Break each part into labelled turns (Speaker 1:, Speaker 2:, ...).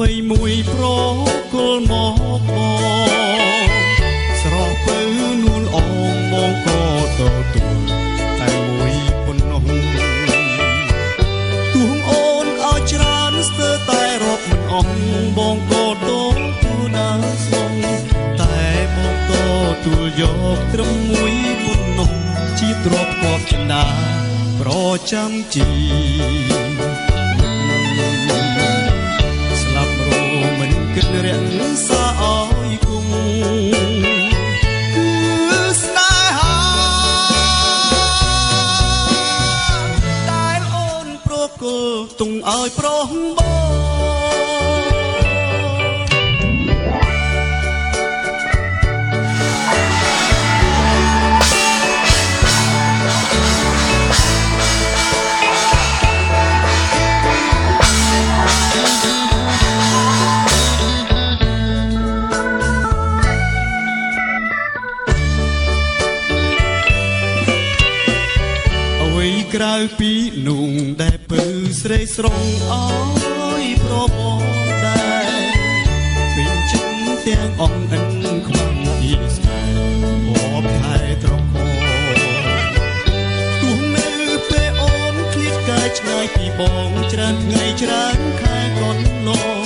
Speaker 1: វមួយប្រគល់មកបងស្រស់ពៅនួនអងបងក៏ទទួលតែមួយប៉ុណ្ណោះទួងអូនឲ្យច្រើនស្ទើរតែរាប់មិនអស់បងក៏ទទួលណាស្នងតែបងទទួលយកត្រឹមមួយប៉ុណ្ណោះជាទ្រព្យគាត់ចិន្តាប្រចាំជីស្លាប់រមិនគិតរក្សាឲ្យគង់គឺស្នេហាដែលអូនប្រគល់ទុំឲ្យប្រុសបងក្រៅពីนุ่งដែលពៅស្រីស្រងអើយប្របងដែរពេញចិត្តទាំងអងអិនខ្វាំងពីស្នេហ៍បបខែត្រកទោះនៅពេលអូនឃ្លាតកាយឆ្ងាយពីបងច្រើនថ្ងៃច្រើនខែកូនឡង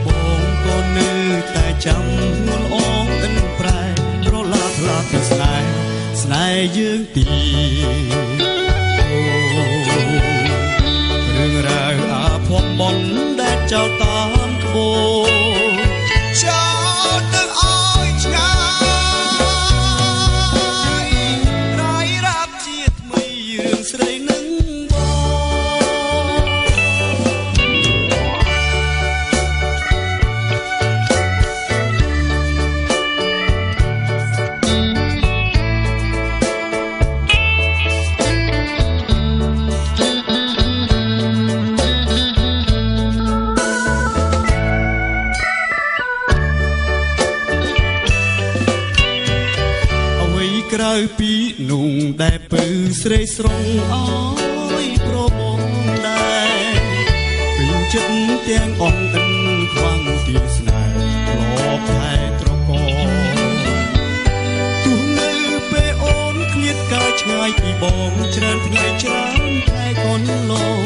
Speaker 1: បងក៏នៅតែចាំនួលអងអិនប្រែត្រឡាថ្លាពីស្នេហ៍យើងទីរឿងរ៉ាវអាភ័ព្វបនដែលចោលតាមក្បូរចោលទៅឲ្យឆ្ងាយរាយរាប់ជាថ្មីរឿងស្រីនឹងក្រៅពីนุ่งដែលពៅស្រីស្រងអើយប្របងដែរពេញចិត្តទាំងអងអិនខ្វាំងទីស្នេហ៍ធ្លាប់ថែត្រកទោះនៅពេលអូនឃ្លាតកាយឆ្ងាយពីបងច្រើនថ្ងៃច្រើនខែកូនឡង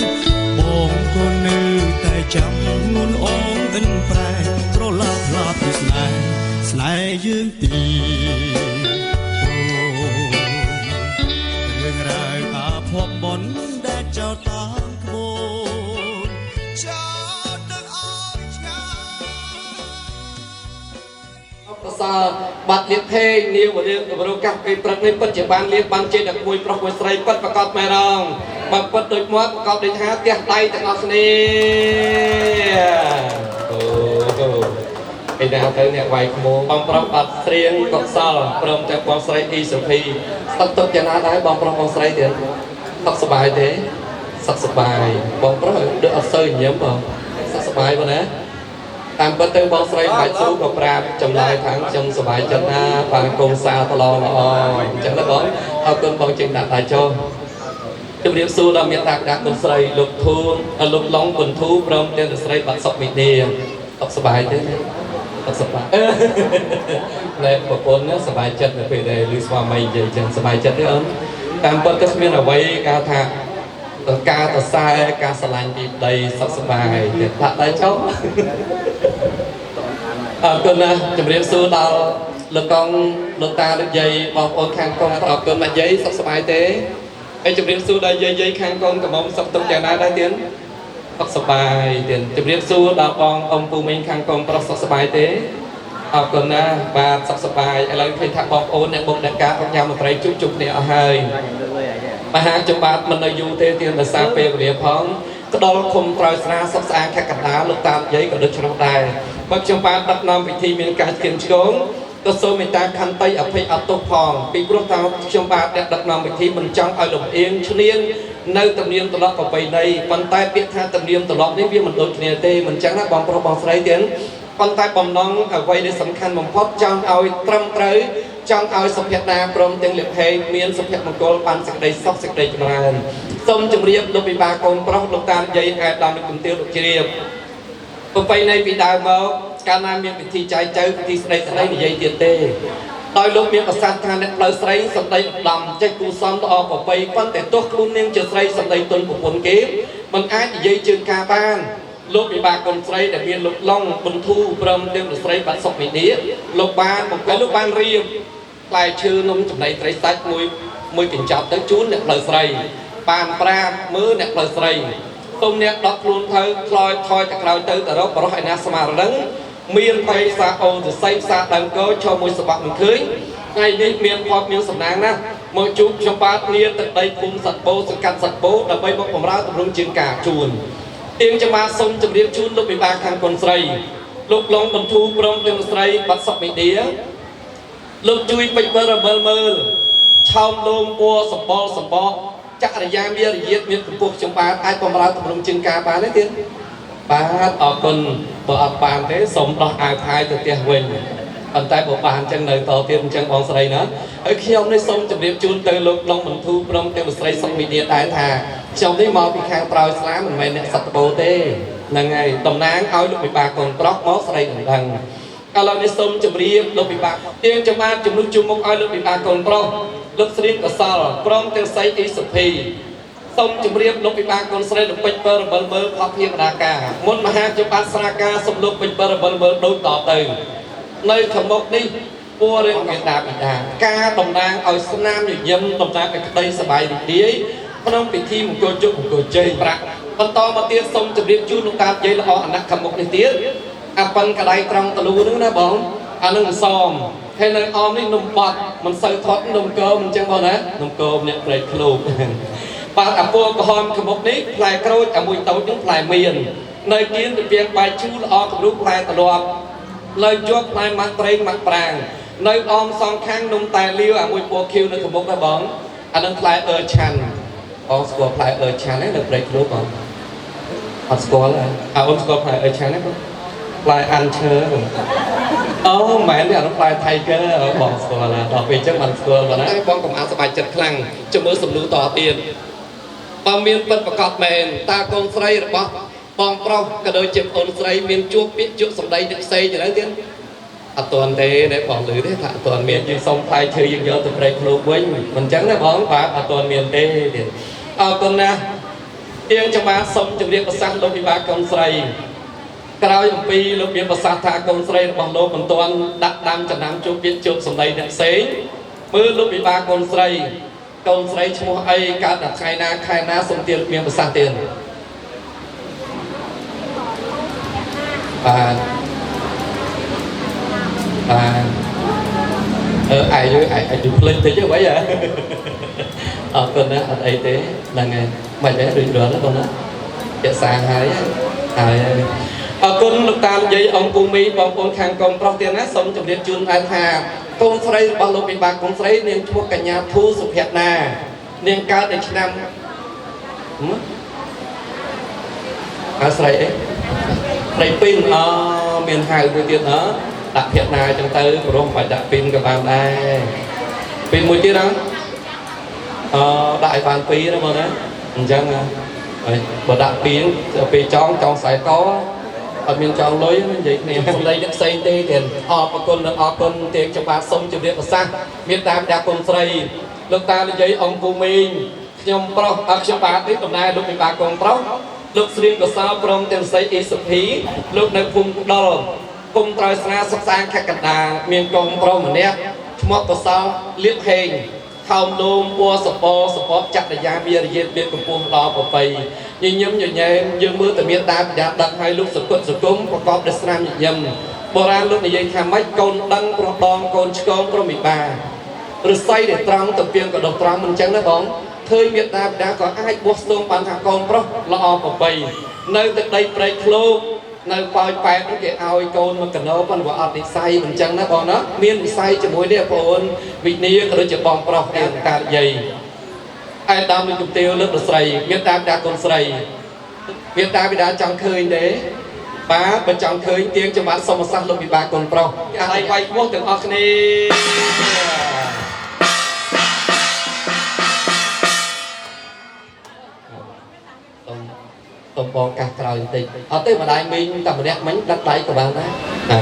Speaker 1: បងក៏នៅតែចាំនួនអងអិនប្រែត្រឡាថ្លាពីស្នេហ៍យើងទីភ័ព្វបនដែលចោលតាមក្បូនចោលទៅឲ្យឆ្ងាយ
Speaker 2: ប្រសើរបាត់លៀបភេងនាវរឿងរកាសពេលព្រឹកនេះពិតជាបានលៀបបានចេញដល់មួយប្រុសមួយស្រីពិតប្រកបមែនរងបើពិតដូចមាត់ប្រកបដូចថាផ្ទះដៃទាំងអស់គ្នាឯណាទៅអ្នកវាយក្មោបងប្រុសបាត់ស្រៀងកុសលព្រមទាំងបងស្រីអ៊ីសុភីស្ទឹកទឹកយ៉ាងណាដែរបងប្រុសបងស្រីទៀតសុខសប្បាយទេសុខសប្បាយបងប្រុសដូចអត់សូវញញឹមបងសុខសប្បាយបងណាតាមពិតទៅបងស្រីបាច់ស៊ូក៏ប្រាប់ចម្លើយថាខ្ញុំសប្បាយចិត្តណាបានកូនសាតឡល្អអញ្ចឹងណាបងអរគុណបងចេញដាក់ដៃចុះជំរាបសួរដល់មេត្តាកាគុណស្រីលោកធូនលោកឡុងគុណធូព្រមទាំងស្រីបាត់សុខមីឌាសុខសប្បាយទេអត់សប្បាយតែប្រពន្ធសប្បាយចិត្តនៅពេលដែលឮស្វាមីនិយាយចឹងសប្បាយចិត្តទេអូនតាមពិតទៅគ្មានអ្វីការថាការសរសើរការស្រឡាញ់ពីប្តីសុខសប្បាយទៀតដាក់ដៃចុះអរគុណណាស់ជំរាបសួរដល់លោកកងលោកតាលោកយាយបងប្អូនខាងកងអរគុណមកយាយសុខសប្បាយទេហើយជំរាបសួរដល់យាយខាងកងកំមុំសុខទុក្ខយ៉ាងណាដែរទៀតសុខសប្បាយទៀតជំរាបសួរដល់បងអ៊ំពូមីងខាងកងប្រុសសុខសប្បាយទេអរគុណណាស់បាទសុខសប្បាយឥឡូវឃើញថាបងប្អូនអ្នកបុកអ្នកការប្រញាំមន្ត្រីជួបគ្នាអស់ហើយមហាចំបាទមិននៅយូរទេទៀតដោយសារពេលវេលាផងក្តលឃុំក្រោយស្រាសុខស្អាតខកកណ្ដាលលោកតាយាយក៏ដូចឆ្នោះដែរបើខ្ញុំបាទដឹកនាំពិធីមានការស្គៀនឆ្កងក៏សូមមេត្តាខន្តីអភ័យអត់ទោសផងពីព្រោះថាខ្ញុំបាទអ្នកដឹកនាំពិធីមិនចង់ឲ្យលំអៀងឈ្នាននៅទំនៀមទម្លាប់ប្រពៃណីប៉ុន្តែពាក្យថាទំនៀមទម្លាប់នេះវាមិនដូចគ្នាទេមិនចឹងណាបងប្រុសបងស្រីទៀតប៉ុន្តែបំណងអ្វីដែលសំខាន់បំផុតចង់ឲ្យត្រឹមត្រូវចង់ឲ្យសុភ័ក្រណាព្រមទាំងលៀបភេងមានសុភមង្គលបានសេចក្តីសុខសេចក្តីចម្រើនសូមជម្រាបលោកពិបាកូនប្រុសលោកតាយាយឯកឧត្តមជំទាវលោកជ្រាប ប្រពៃណីពីដើមមកកាលណាមានពិធីចែកចៅពិធីស្ដីស្ដីនិយាយទៀតទេដោយលោកមានប្រសាសន៍ថាអ្នកផ្លូវស្រីសម្ដីឧត្តមចេះគូសំល្អប្រពៃប៉ុន្តែទោះខ្លួននាងជាស្រីសម្ដីទុនប្រពន្ធគេមិនអាចនិយាយជើងការបានលោកពិបាកកូនស្រីដែលមានលោកឡុងប៊ុនធូព្រមទាំងលោកស្រីបាត់សុកមីនីលោកបានបង្កើតលោកបានរៀបផ្លែឈើនំចំណីត្រីសាច់មួយកញ្ចប់ទៅជូនអ្នកផ្លូវស្រីបានប្រាប់មើលអ្នកផ្លូវស្រីទុំអ្នកដកខ្លួនទៅខ្លោចថយទៅក្រោយទៅរកបរោះឯណាស្មារនឹងមានបរិសាអូនទៅសៃផ្សារដើមកោឈរមួយសបាក់មិនឃើញថ្ងៃនេះមានផតមានសំណាងណាស់មកជួបខ្ញុំបាទគ្នាទឹកដីភូមិសត្វបោសង្កាត់សត្វបោដើម្បីមកបម្រើទម្រង់ជាងការជួនទៀងចំណាសូមជម្រាបជូនលោកវិបាកខាងកូនស្រីលោកឡុងប៊ុនធូព្រមទាំងស្រីបាត់សុកមីឌាលោកជួយពេជ្ររមើលមើលឆោមលោមពួរសម្បល់សម្បោចក្រយាមានរយាតមានកម្ពស់ខ្ញុំបាទអាចបម្រើទម្រង់ជាងការបានទេទៀតបាទអរគុណបើអត់បានទេសូមដោះអាវផាយទៅផ្ទះវិញប៉ុន្តែបើបានអញ្ចឹងនៅតទៀតអញ្ចឹងបងស្រីណាហើយខ្ញុំនេះសូមជម្រាបជូនទៅលោកឡុងប៊ុនធូព្រមទាំងលោកស្រីសុកមីឌាដែរថាខ្ញុំនេះមកពីខាងប្រោយស្លាមមិនមែនអ្នកសត្វបោទេហ្នឹងហើយតំណាងឲ្យលោកវិបាកកូនប្រុសមកស្រីមិនដឹងឥឡូវនេះសូមជម្រាបលោកវិបាកទៀងចំណាជំនួសជុំមុខឲ្យលោកវិបាកកូនប្រុសលោកស្រីកសលព្រមទាំងស្រីអ៊ីសុភីសូមជម្រាបលោកពិបាកកូនស្រីលោកពេជ្រពើរបើលមើលផាភិបដាការមុនមហាជបាទស្រាការសូមលោកពេជ្រពើរបើលមើលដូចតទៅនៅខាងមុខនេះពួររឿងមេដាបិតាការតំណាងឲ្យស្នាមញញឹមតំណាងឲ្យក្តីសប្បាយរីករាយក្នុងពិធីមង្គលជុកមង្គលជ័យប្រាក់បន្តមកទៀតសូមជម្រាបជូនលោកតាយាយល្អអាណត្តិខាងមុខនេះទៀតអាប៉ិនកដៃត្រង់តលូហ្នឹងណាបងអានឹងសមហើយនៅអមនេះនំបាត់មិនសូវថត់នំកោមអញ្ចឹងបងណានំកោមអ្នកប្រេតឃ្លោកបាទអាពូក្រហមខាងមុខនេះផ្លែក្រូចអាមួយតូចនឹងផ្លែមៀននៅគៀនពីបាយជូរល្អគំរូផ្លែត្រលាប់លើជាប់ផ្លែម៉ាក់ប្រេងម៉ាក់ប្រាងនៅអមសងខាងនំតែលាវអាមួយពណ៌ខៀវនៅខាងមុខណាបងអានឹងផ្លែអឺឆាន់បងស្គាល់ផ្លែអឺឆាន់ទេនៅប្រេតឃ្លោកបងអត់ស្គាល់ទេអូនស្គាល់ផ្លែអឺឆាន់ទេបងផ្លែអាន់ឈើអូមែនទេអានោះផ្លែ Tiger បងស្គាល់ណាដល់ពេលអញ្ចឹងបានស្គាល់បងណាបងកុំអត់សប្បាយចិត្តខ្លាំងចាំមើលសំណួរតទៀតបើមានពិតប្រកបមែនតើកូនស្រីរបស់បងប្រុសក៏ដូចជាអូនស្រីមានជួបពាក្យជក់សម្ដីទឹកផ្សេងទៅទៀតអត់ទាន់ទេដែលបងឮទេថាអត់ទាន់មានយើងសុំផ្លែឈើយើងយកទៅប្រេកខ្លួនវិញមិនអញ្ចឹងណាបងបាទអត់ទាន់មានទេទៀតអរគុណណាស់ទៀងចាំបាទសូមជម្រាបប្រសាសន៍លោកវិបាកកូនស្រីក្រោយអំពីលោកមានប្រសាសន៍ថាកូនស្រីរបស់លោកមិនទាន់ដាក់ដាំចំណាំជួបពាក្យជប់សម្ដីអ្នកផ្សេងមើលលោកវិបាកកូនស្រីឈ្មោះអីកើតតែថ្ងៃណាខែណាសូមទានមានប្រសាសន៍ទៀតបាទអាយយូភ្លេចតិចទៅវិញហ៎អរគុណណាអត់អីទេហ្នឹងហើយមិនដែរដូចរាល់ណាបងណាជាសាហើយអរគុណលោកតានិយាយអង្គពូមីបងប្អូនខាងកូនប្រុសទៀតណាសូមជម្រាបជូនថាកូនស្រីរបស់លោកវិបាកកូនស្រីនាងឈ្មោះកញ្ញាធូសុភ័ក្រណានាងកើតនៅឆ្នាំស្រីអីស្រីពីនមានហៅមួយទៀតដាក់ភ័ក្រណាអញ្ចឹងទៅព្រមបាច់ដាក់ពីនក៏បានដែរពីនមួយទៀតហ្នឹងដាក់ឲ្យបានពីរណាបងណាអញ្ចឹងបើដាក់ពីនពេលចងខ្សែកអត់មានចង់លុយនិយាយគ្នាសម្ដីអ្នកផ្សេងទេទៀតអរគុណនិងអរគុណទៀងចំបាទសូមជម្រាបប្រសាសន៍មានតាមដាកូនស្រីលោកតានិយាយអង្គពូមីងខ្ញុំប្រុសខ្ញុំបាទនេះតំណែងលោកវិបាកកូនប្រុសលោកស្រីកសោព្រមទាំងស្រីអ៊ីសុភីលោកនៅភូមិក្ដុលភូមិត្រោយស្នាសុខសាន្តខេត្តកណ្ដាលមានកូនប្រុសម្នាក់ឈ្មោះកសោលៀបហេងខោមលោមពណ៌សពចក្រយាមានរយាតមានកម្ពស់ដល់ប្របីញញឹមញញែមយើងមើលតែមានតាបញ្ញាដឹកឲ្យលោកសគុតសគុំប្រកបដោយស្នាមញញឹមបុរាណលោកនិយាយថាម៉េចកូនដឹងប្រុសដងកូនឆ្កងព្រមវិបារស័យដែលត្រង់ទៅពីក៏ដុសត្រង់មិនអញ្ចឹងណាបងឃើញមេត្តាបិតាក៏អាចបោះស្ទងបានថាកូនប្រុសល្អប្របីនៅទឹកដីព្រៃឃ្លោកនៅប៉ោយប៉ែតគេឲ្យកូនមកកណោប៉ុន្តែអត់និស័យមិនអញ្ចឹងណាបងណាមាននិស័យជាមួយនេះបងអូនវិញ្ញាក៏ដូចជាបងប្រុសទាំងតាយាយឯដើមនឹងជំទាវលើកស្រីមេត្តាបិតាកូនស្រីមេត្តាបិតាចង់ឃើញទេបាទបើចង់ឃើញទៀងចំបាត់សុំប្រសាសន៍លោកវិបាកកូនប្រុសឲ្យវាយឈ្មោះទាំងអស់គ្នា តំបងកាសក្រោយបន្តិចអត់ទេម្ដាយមីងតែម្នាក់មិញដឹកដៃក៏បានដែរ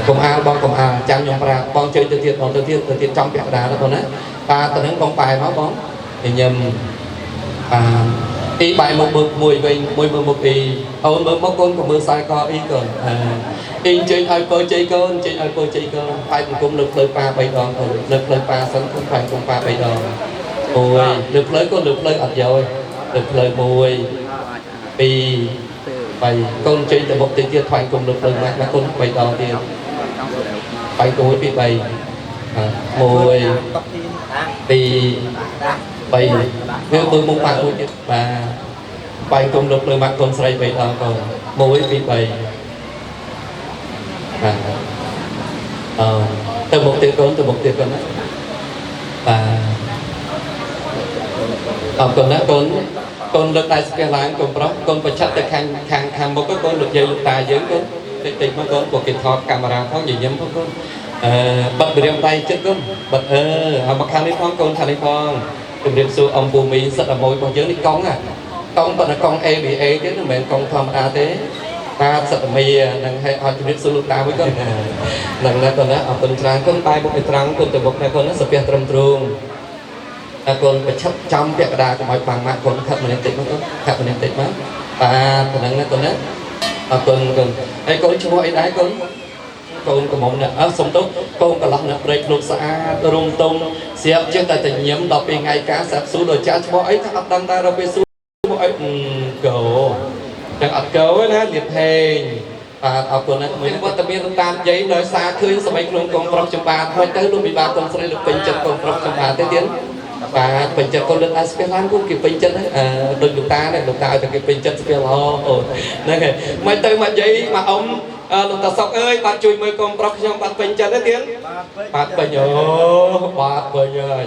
Speaker 2: កុំអាលបងកុំអាលចាំខ្ញុំប្រាបងជួយទៅទៀតបងទៅទៀតចំពាក់កណ្ដាលទៅបងណាបាទទៅនឹងបងបែរមកបងញញឹមអ៊ីបែរមកមួយវិញមួយមើលមុខអ៊ីអូនមើលមកកូនក៏មើលខ្សែកអ៊ីកូនអ៊ីអញ្ជើញឲ្យពើជ័យកូនអញ្ជើញឲ្យពើជ័យកូនបែរអង្គមលើផ្លូវប៉ា3ដងកូនលើផ្លូវប៉ាសិនខ្លួនបែរអង្គមប៉ា3ដងអូយលើផ្លូវកូនលើផ្លូវអត់យកលើផ្លូវ1 2 3កូនចេញទៅមុខទៅទៀតថ្វាយគុំលើផ្លូវម៉ាក់កូន3ដងទៀតបែរគួយពី3 1 2 3វាមើលមុខបាក់មួយទៀតបាទបែរគុំលើផ្លូវម៉ាក់កូនស្រី3ដងកូន1 2 3បាទទៅមុខទៀតកូនទៅមុខទៀតកូនណាបាទអរគុណណាកូនកូនលើកដៃស្ពះឡើងកូនប្រុសកូនប្រឆាត់ទៅខាងមុខកូនលោកយាយលោកតាយើងកូនតិចមកកូនពួកគេថតកាមេរ៉ាផងញញឹមផងកូនបិទរៀមដៃចិត្តកូនបិទហើយមកខាងនេះផងកូនខាងនេះផងជំរាបសួរអំពូមីសិតតែមួយរបស់យើងនេះកង់ប៉ុន្តែកង់ ABA ទេមិនមែនកង់ធម្មតាទេបាទសិតតែមីនឹងឲ្យជំរាបសួរលោកតាវិញកូននឹងណាកូនណាអរគុណច្រើនកូនបែរមុខឲ្យត្រង់កូនទៅមុខណាកូនណាស្ពះត្រឹមទ្រង់កូនប្រឆាប់ចំពាក់កណ្ដាលកុំឲ្យបាំងម៉ាក់កូនខិតម្នាក់តិចមកកូនខិតម្នាក់តិចមកបាទប៉ុណ្ណឹងណាកូនណាអរគុណកូនហើយកូនឈ្មោះអីដែរកូនកំមុំណាសុំទោសកូនកន្លោះណាព្រៃខ្លួនស្អាតរុំតុងស្រាប់ចេះតែញញឹមដល់ពេលថ្ងៃការស្រាប់ស៊ូដល់ចាឈ្មោះអីថាអត់ដឹងដែរដល់ពេលស៊ូឈ្មោះអីកោចឹងអត់កោទេណាលៀបហេងបាទអរគុណណាស់មួយវត្តមានតាមយាយដោយសារឃើញសម័យខ្លួនកូនប្រុសចំបាហើយទៅលោកវិបាកកូនស្រីលោកពេញចិត្តកូនប្រុសចំបាទៅទៀតបាទពេញចិត្តកូនលើកដៃស្ពះឡើងគូគេពេញចិត្តដូចលោកតាដែរលោកតាឲ្យតែគេពេញចិត្តស្ពះល្អអូហ្នឹងហើយមិនទៅមកយាយមកអ៊ំលោកតាសុកអើយបាទជួយមើលកូនប្រុសខ្ញុំបាទពេញចិត្តទេទៀតបាទពេញអូបាទពេញហើយ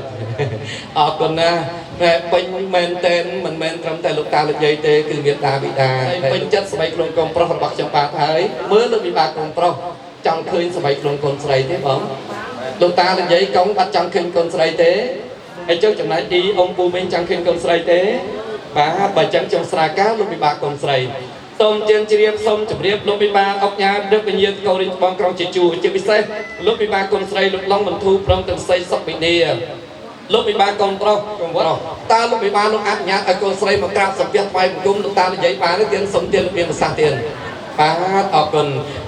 Speaker 2: អរគុណណាស់តែពេញមែនតែនមិនមែនត្រឹមតែលោកតាលោកយាយទេគឺមេតាបិតាពេញចិត្តស្បែកខ្លួនកូនប្រុសរបស់ខ្ញុំបាទហើយមើលលោកវិបាកកូនប្រុសចង់ឃើញស្បែកខ្លួនកូនស្រីទេបងលោកតាលោកយាយកូនបាត់ចង់ឃើញកូនស្រីទេហើយចុះចំណែកអ៊ីអ៊ំពូមីងចង់ឃើញកូនស្រីទេបាទបើចឹងខ្ញុំស្រាវការលោកវិបាកកូនស្រីសូមជើងជ្រាបសូមជម្រាបលោកវិបាកអុកញ៉ាដឹកវិញ្ញាណកូនរីបងក្រុងជាជួរជាពិសេសលោកវិបាកកូនស្រីលោកឡុងបន្ធូព្រមទាំងស្រីសុកវិនីលោកវិបាកកូនប្រុសតើលោកវិបាកលោកអនុញ្ញាតឲ្យកូនស្រីមកក្រាបសំពះថ្វាយបង្គំលោកតានិយាយបានទេទៀតសូមទៀតមានប្រសាសន៍ទៀតបាទអរគុណ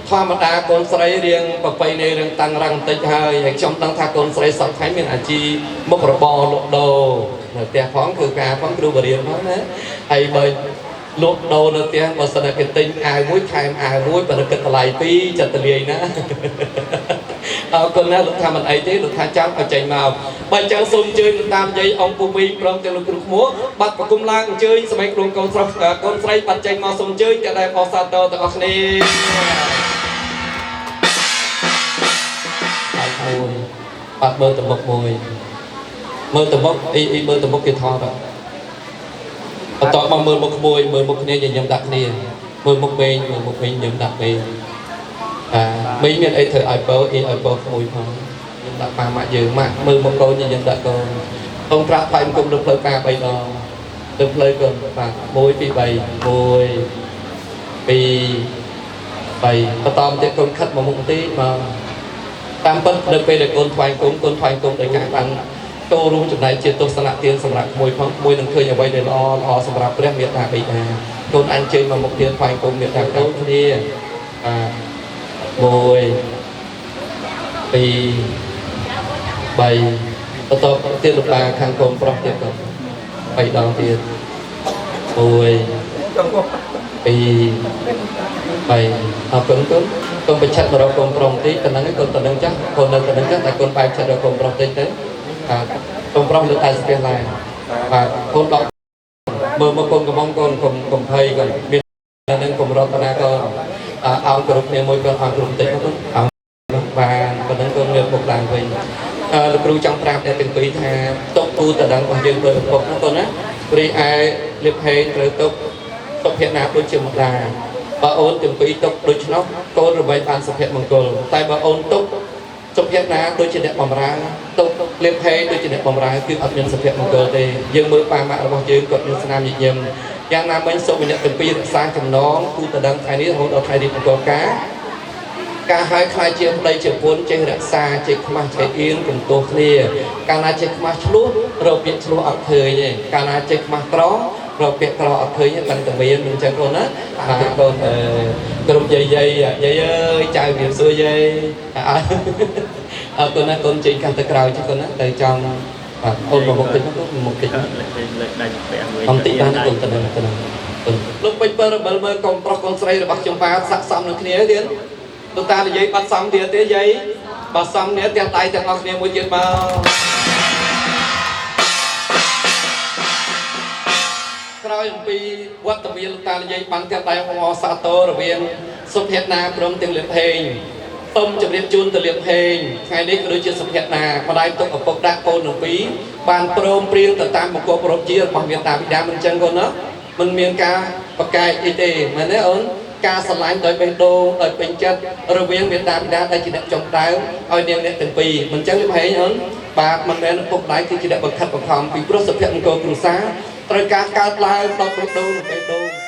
Speaker 2: ធម្មតាកូនស្រីរៀងប្រពៃណីរឿងតាំងរ៉ាំងបន្តិចហើយខ្ញុំដឹងថាកូនស្រីសពថ្ងៃមានអាជីពមុខរបរលក់ដូរនៅផ្ទះផងគឺការផងគ្រូបរិញ្ញាផងណាហើយបើលក់ដូរនៅផ្ទះបើសិនតែគេទិញអាវមួយថែមអាវមួយបើគិតតម្លៃ2ចិត្តទលាយណាអរគុណណាលោកថាមិនអីទេលោកថាចាំឲ្យចេញមកបើអញ្ចឹងសូមអញ្ជើញតាមយាយអង្គពូមីងព្រមទាំងលោកគ្រូខ្មួបាត់ប្រគំឡើងអញ្ជើញសម័យគ្រូកូនស្រុកកូនស្រីបាត់ចេញមកសូមអញ្ជើញតែដែរអសាទរទាំងអស់គ្នាហើយមួយបាត់មើលទៅមុខមួយមើលទៅមុខអ៊ីមើលទៅមុខគេថតបន្ទាប់មកមើលមុខក្មួយមើលមុខគ្នាញញឹមដាក់គ្នាមើលមុខមេងញញឹមដាក់មេងមីងមានអីធ្វើឲ្យបើអ៊ីឲ្យបើក្មួយផងញញឹមដាក់ប៉ាម៉ាក់យើងម៉ាក់មើលមុខកូនញញឹមដាក់កូនអូនក្រាក់ផ្លែអង្គមលើផ្លូវប៉ា3ដងលើផ្លូវកូនបាទ1 2 3 1 2 3បន្តទៀតកូនខិតមកមុខបន្តិចមកតាមពិតនៅពេលដែលកូនថ្វាយគុំដោយការបានចូលរួមចំណែកជាទស្សនៈទានសម្រាប់ក្មួយផងមួយនឹងឃើញអ្វីដែលល្អសម្រាប់ព្រះមេត្តាបិតាកូនអញ្ជើញមកមុខទៀតថ្វាយគុំមេត្តាកូនគ្នា1 2 3បន្តទៀតលោកតាខាងកូនប្រុសទៀតទៅ3ដងទៀត1 2 3អរគុណកូនប្រឆាត់មករកកូនប្រុសតិចតំណឹងកូនតំណឹងចាស់កូននៅតំណឹងចាស់តែកូនបែបឆាត់រកកូនប្រុសតិចទៅកូនប្រុសលើតែស្ពះឡើងបាទកូនដកមើលមកកូនកំងកូនកុំភ័យកូនមាននឹងកុំរត់តាកូនអោនគ្រប់គ្នាមួយកូនអោនគ្រប់តិចមកកូនអោនបានប៉ុណ្ណឹងកូនលើកមុខឡើងវិញលោកគ្រូចង់ប្រាប់អ្នកទាំងពីរថាតុកទូតដឹងរបស់យើងទៅពុកណាកូនណាព្រៃឯលៀបហេងត្រូវតុកភៈណាដូចជាម្ដាបើអូនទាំងពីរតុកដូច្នោះកូនរបែងបានសុភមង្គលតែបើអូនតុក សុភ័ក្រណាដូចជាអ្នកបំរើទៅលៀបហេដូចជាអ្នកបំរើគឺអត់មានសុភ័ក្រមង្គលទេយើងមើលបាម៉ាក់របស់យើងគាត់មានស្នាមញញឹមយ៉ាងណាមិញសូមអ្នកទាំងពីររក្សាចំណងគូតដឹងថ្ងៃនេះរហូតដល់ថ្ងៃនេះបង្កការឲ្យខ្លាយជាប្តីជាពុនចេះរក្សាចេះខ្មាស់ចេះអៀនកុំទោសគ្នាកាលណាចេះខ្មាស់ឆ្លោះរកពាក្យឆ្លោះអត់ឃើញទេកាលណាចេះខ្មាស់ក្ររកពាក្យក្រអត់ឃើញទេតែតែមានអញ្ចឹងកូនណាបាទកូនក្រុមយាយអើយចៅវាសួរយាយអរគុណណាកូនចេញកាន់ទៅក្រៅចឹងកូនណាតែចង់បាទអូនមកមុខតិចមកតិចលើកដៃពាក់មួយអំតិចបានកូនទៅលោកពេជ្រពើរបិលមើលកូនប្រុសកូនស្រីរបស់ខ្ញុំបាទស័ក្តិសមនឹងគ្នាទៀតលោកតានិយាយបាត់សំទៀតទេយាយបើសំនេះទាំងដៃទាំងអស់គ្នាមួយទៀតមកក្រោយអំពីវត្តមានលោកតានិយាយបានទាំងដៃមកសាទររវាងសុភ័ក្រណាព្រមទាំងលៀបហេងសូមជម្រាបជូនទៅលៀបហេងថ្ងៃនេះក៏ដូចជាសុភ័ក្រណាម្ដាយទុកឪពុកដាក់កូនទាំងពីរបានព្រមព្រៀងទៅតាមបង្គោលប្រពជារបស់មាតាបិតាមិនចឹងកូនណាមិនមានការបកកែកអីទេមែនទេអូនការស្រឡាញ់ដោយបេះដូងដោយពេញចិត្តរវាងមាតាបិតាដែលជាអ្នកចុងដើមឲ្យនាងអ្នកទាំងពីរមិនចឹងលៀបហេងអូនបាទមិនមែនឪពុកដៃគឺជាអ្នកបង្ខិតបង្ខំពីព្រោះសុភ័ក្រមង្គលគ្រួសារត្រូវការកើតឡើងដោយបេះដូងនិងបេះដូង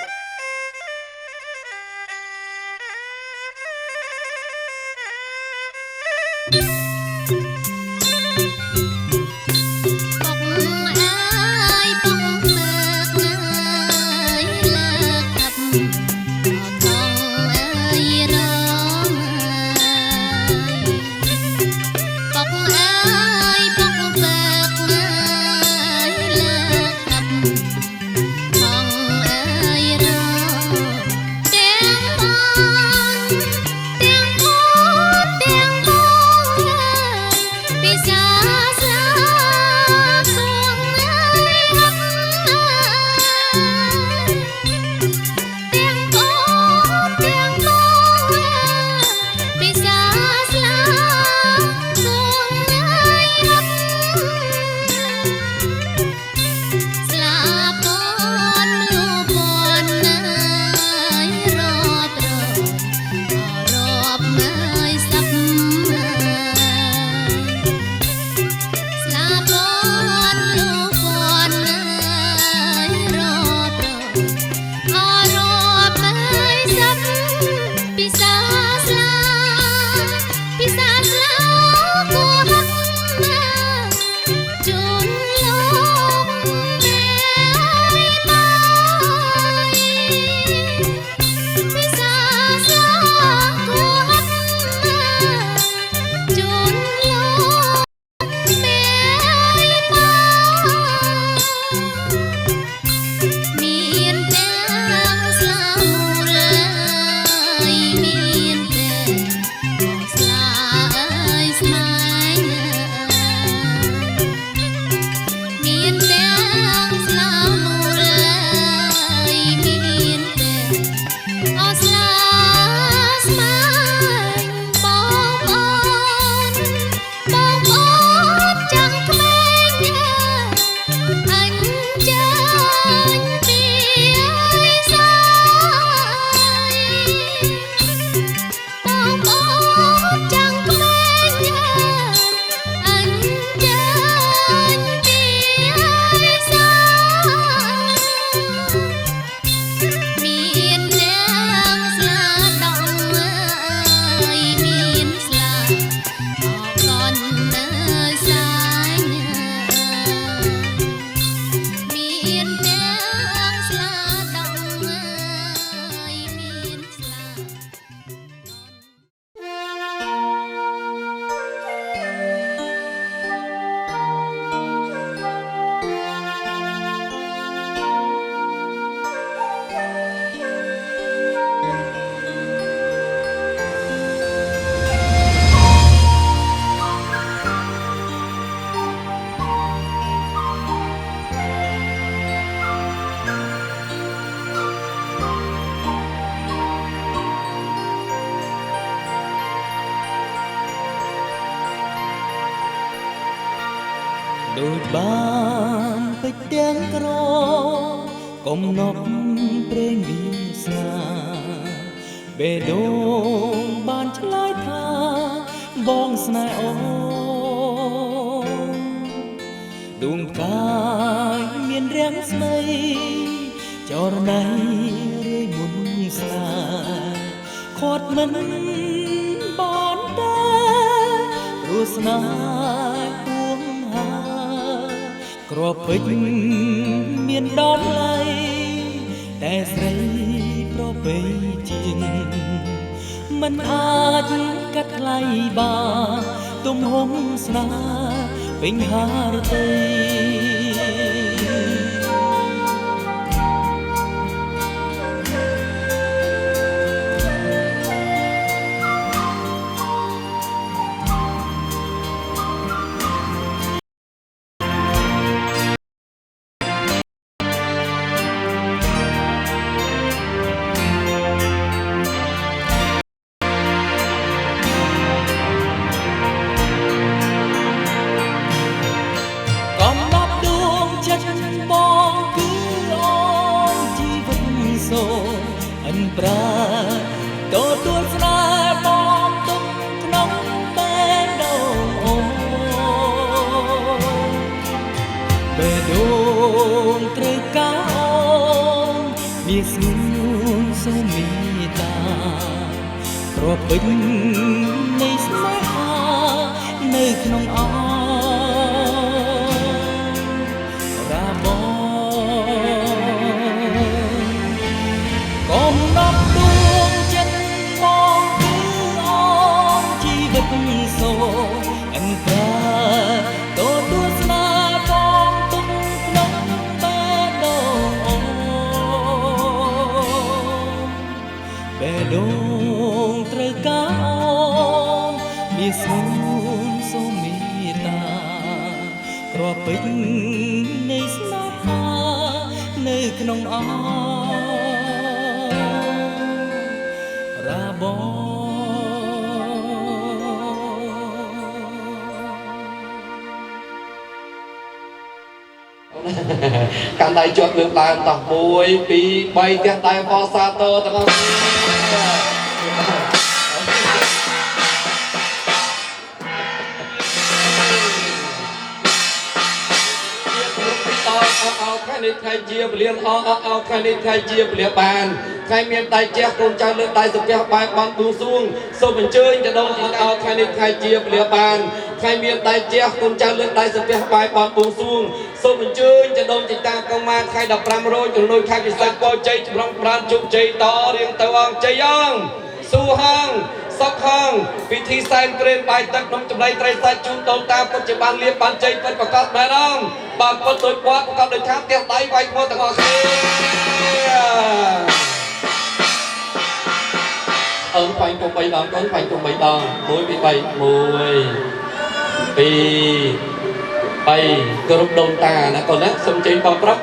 Speaker 1: ដូចបានពេចទាំងក្រកំណប់ព្រេងវាសនាបេះដូងបានឆ្លើយថា បងស្នេហ៍អូដួងកាយមានរាំងស្មីចរណៃរឿយមុនស្នេហ៍ខាត់មិនបនតែព្រោះស្នេហ៍ពួងហាក្របពេជ្រមានដល់ឡៃតែស្រីប្រពៃជាងមិនអាចកាត់ថ្លៃបានទំហំស្នេហ៍ពេញហារតីប្រាទទួលស្នេហ៍បងទុកក្នុងបេះដូងអូបេះដូងត្រូវការអូនមានស្ងួនសូមមេត្តាប្រពេញនៃស្នេហានៅក្នុងអរាបងកំណត់ដួងចិត្តបងគឺអូនជីវិតសូអិនប្រាទទួលស្នេហ៍បងទុកក្នុងបេះដូងអូបេះដូងត្រូវការអូនមានស្ងួនសូមមេត្តាគ្រាប់ពេជ្រនៃស្នេហានៅក្នុងអរាបង
Speaker 2: កាន់ដៃជាប់លើកឡើងតោះ1 2 3ផ្ទះដៃបសាទរទាំងអស់ថ្ងៃនេះថ្ងៃជាពលានអថ្ងៃនេះថ្ងៃជាពលាបានថ្ងៃមានដៃជះកូនចៅលើកដៃសំពះបាយបានបួងសួងសូមអញ្ជើញទៅដល់ថ្ងៃនេះថ្ងៃជាពលាបានថ្ងៃមានដៃជះកូនចៅលើកដៃសំពះបាយបានបួងសួងសូមអញ្ជើញទៅដល់តាកុមារថ្ងៃ15រោចចំនួនខែពិសេសពរជ័យចម្រុងប្រានជោគជ័យតរៀងទៅអង្គជ័យអង្គស៊ូហងសុខហងពិធីសែនព្រេនបាយទឹកនំចំណីត្រីសាច់ជូនដូនតាពុតជាបានលៀបបានជ័យពិតប្រកបមែនអងបានពុតដោយបាត់ប្រកបដោយថាផ្ទះដៃវាយឈ្មោះទាំងអស់គ្នាបាញ់ពុំ3ដងកូនបាញ់ពុំ3ដង1 2 3 1 2 3គ្រប់ដូនតាណាកូនណាសូមជ័យបងប្រុស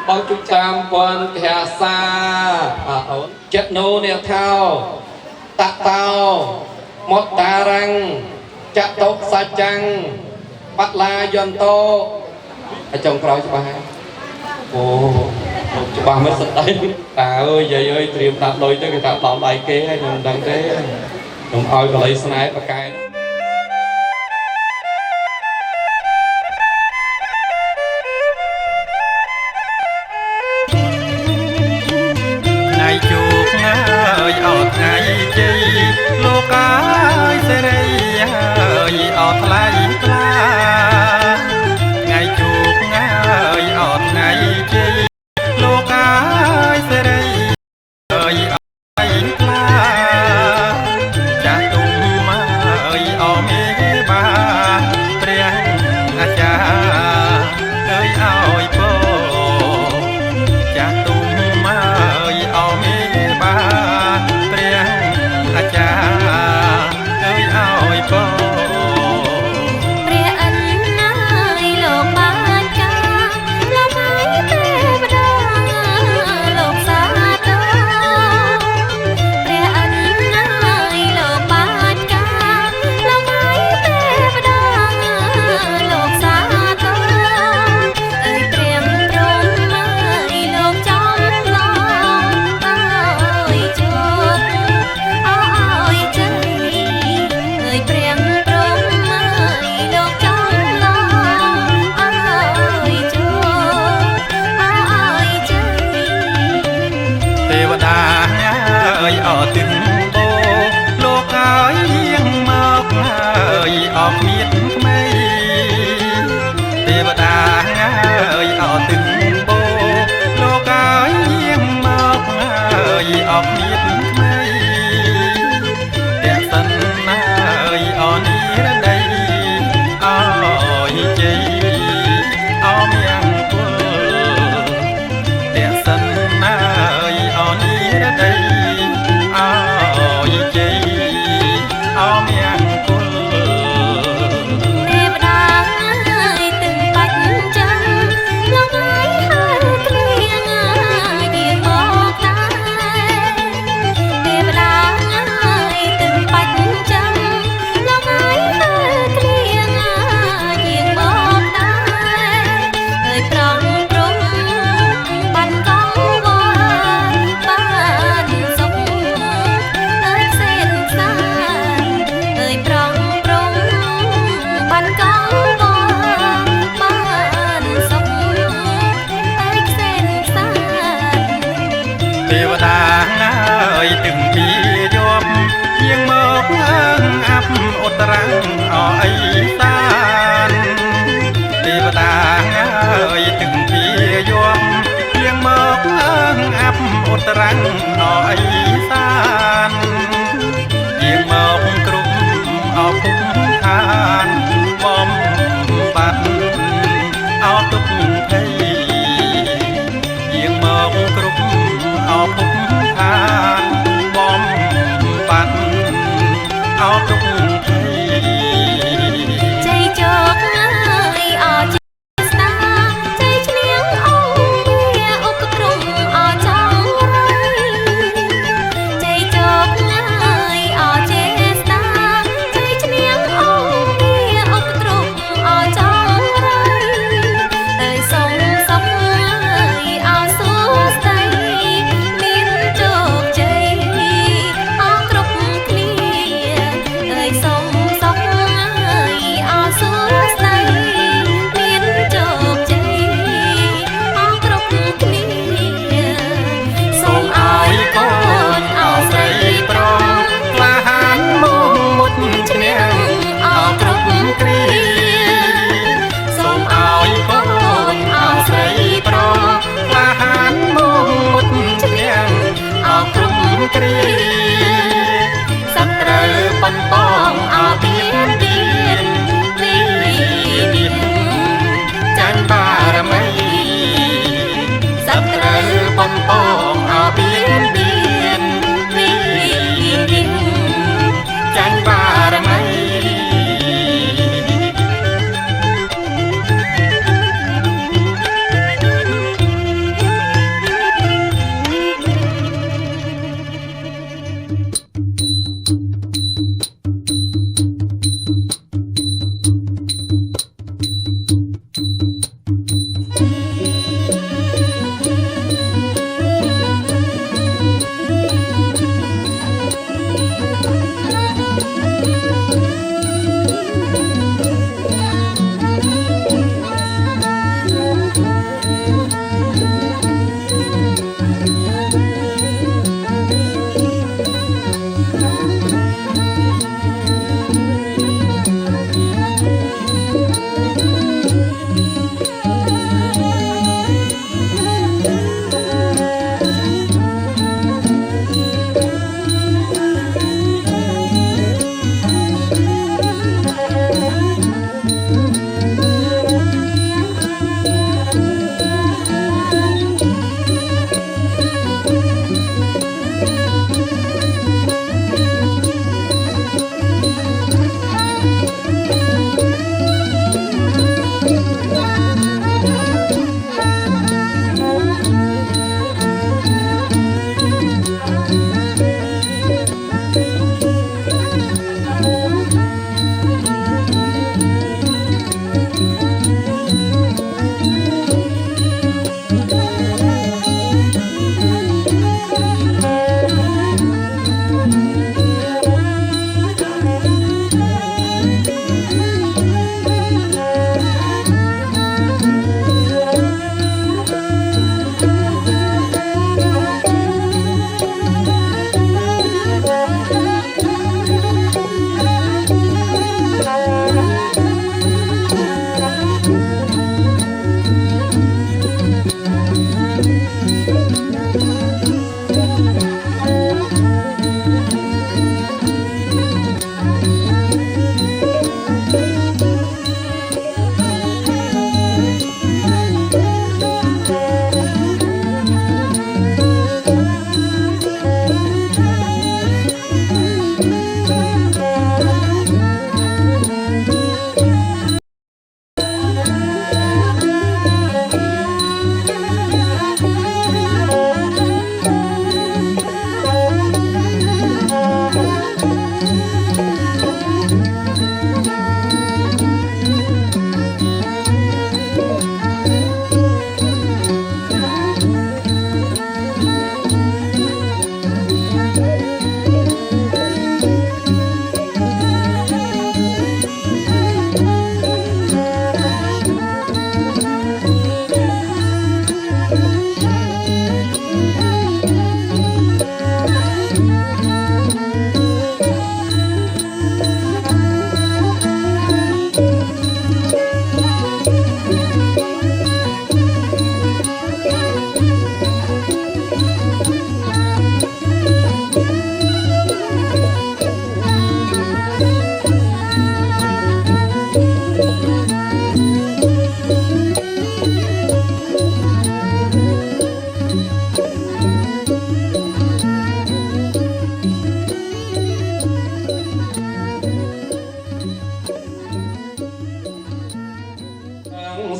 Speaker 2: បងជួយតាមពាន់កហាសាបាទអូនចិត្តណូអ្នកថោតតោមតតារាំងចតុសច្ចੰបតឡាយន្តោអាចចុងក្រោយច្បាស់ហើយអូច្បាស់មិនស្ដីតាអើយយាយអើយត្រៀមដាក់លុយទៅគេថាដល់ដៃគេហើយខ្ញុំមិនដឹងទេខ្ញុំឲ្យកលៃស្នេហ៍ប្រកែក
Speaker 3: ថ្ងៃជោគហើយអត់ថ្ងៃជ័យលោកកាយសេរីហើយអត់ថ្លៃថ្លាថ្ងៃជោគហើយអត់ថ្ងៃជ័យលោកកាយសេរីហើយអត់ថ្លៃថ្លាចាស់ទុំហើយ ខាងអអីសានយាងមកគ្រប់អភពឋានបំបាត់អោទុកភ័យយាងមកគ្រប់អភពឋានបំបាត់អោទុកភ័យ
Speaker 4: ជ័យជោគហើយអរស្នាជ័យឈ្នះអង្គវាឧបក្រុមអចង់រៃ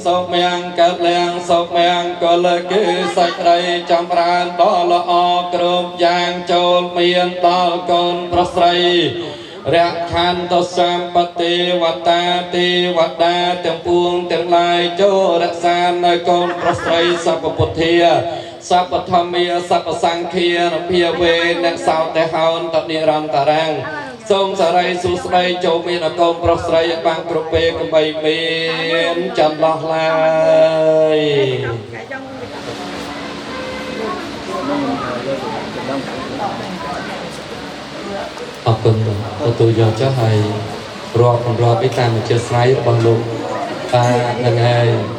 Speaker 2: សោកមៀងកើតឡើងសោកមៀងក៏លើគឺសាច់ត្រីចំប្រានដល់ល្អគ្រប់យ៉ាងចូលមានដល់កូនប្រុសស្រីរខន្តសម្បតិវតាទេវតាទាំងពួងទាំងឡាយចូលរក្សានៅកូនប្រុសស្រីសពពុទ្ធាសពធម្មាសពសង្ឃារភាវេអ្នកសោតេហោនតនិរន្តរាំងសូមសារីសុស្ដីចូលមានកូនប្រុសស្រីឲ្យបានគ្រប់ពេលកុំបីមានចន្លោះឡើយអរគុណទទួលយកចុះហើយរាប់ពីតាមអធិស្ឋានរបស់លោកនឹងហើយ
Speaker 5: ក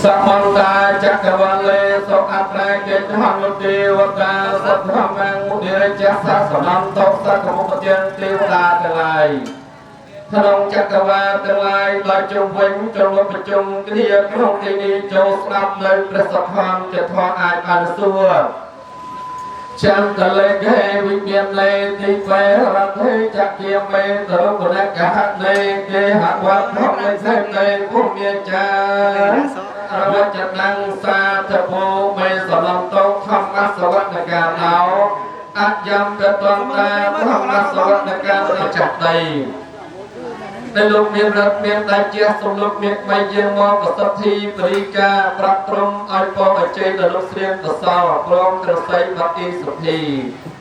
Speaker 5: សមន្តតាចក្រវលេសុអត្រែកិច្ចហនុទេវតាសទ្ធម្មមុនិរាជសាសមន្តោសកមុខជាទេវតាទាំងឡាយក្នុងចក្រវាលទាំងឡាយដោយជុំវិញទ្រង់ប្រជុំគ្នាក្នុងទីនេះចូលស្ដាប់នៅព្រះសង្ឃាជាធម៌អាចបានសួរចាំតលេខេវិញ្ញាណលេទីពេរដ្ឋេចជាមេតរុគណកហនេគេហវត្តធម្មសេនេភូមិចារវចនាងសាធភោមេសំឡំតោធម្មសវនកាមោអញ្ញំកតន្តាធម្មសវនកាមចក្តីในโลกមានរដ្ឋមានតែជាសំលោកមានបីយើងមកប្រសិទ្ធិបរិកាប្រាប់ត្រង់ឲ្យពរអជ័យដល់លោកស្រីកសលព្រមត្រស័យបតិសុភី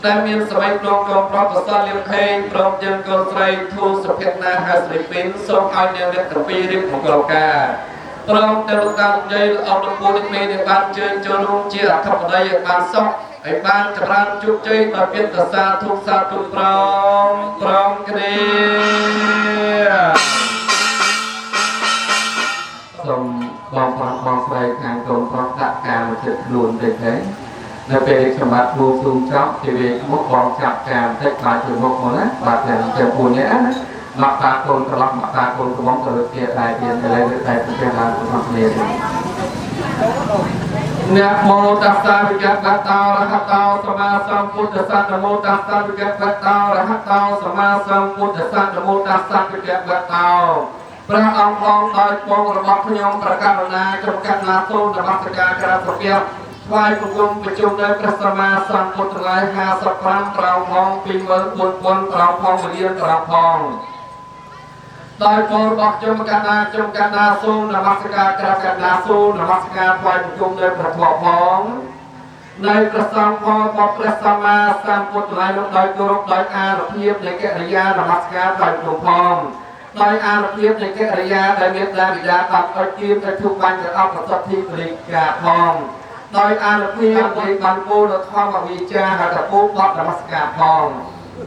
Speaker 5: តែមានសម័យក្នុងក្រុមប្រាប់ប្រសាលៀងខេងព្រមយើងកូនស្រីធូសុភិតណាហស្រីពីនសូមឲ្យនាងរតពីរៀបមង្គលការព្រមទាំងលោកតានិយាយអង្គពុទ្ធមេដែលបានជើញចូលរួមជាអធិបតីឲ្យបានសុខឲ្យបានចម្រើនជោគជ័យដល់ពាក្យសាធុសាធុព្រមគ្នាសូមបងប្រុសបងស្រីខាងកូនប្រុសដាក់ការមកជិតខ្លួនទៅទេនៅពេលខ្ញុំបាទគូស៊ូមចប់ជាវាមុខបងចាប់ការបន្តិចបាទជាមុខមកណាបាទទាំង4នាក់ណាមកតាកូនត្រឡប់មកតាកូនកំងទៅជាដែរទៀតឥឡូវតែទៅបានរបស់គ្នាนะโมตัสสะภะคะวะโตอะระหะโตสัมมาสัมพุทธัสสะนะโมตัสสะภะคะวะโตอะระหะโตสัมมาสัมพุทธัสสะนะโมตัสสะภะคะวะโตព្រះអង្គផងដោយពងរបស់ខ្ញុំប្រកាសណាចំកាត់ណាសូមនមស្ការក្រាបព្រះថ្វាយបង្គំប្រជុំដោយព្រះសម្មាសម្ពុទ្ធទាំងឡាយ55ប្រោផង24000ប្រោផងវិញ្ញាណប្រោផងដោយពររបស់ខ្ញុំកណ្ណាសូមនមស្ការក្រាបកណ្ណាសូមនមស្ការថ្វាយបង្គំដោយព្រះធម៌ផងនៅព្រះសង្ឃផងរបស់ព្រះសម្មាសម្ពុទ្ធទាំងឡាយនោះដោយគោរពដោយអារភាពនៃកិរិយានមស្ការថ្វាយបង្គំផងដោយអារភាពនៃកិរិយាដែលមានដាបិតាបាត់អុជគៀមទៅជួបបាញ់ទៅអបប្រសិទ្ធិបរិកាផងដោយអារភាពនៃបានគោលធម៌វិជ្ជាហៅថាពូបត់នមស្ការផង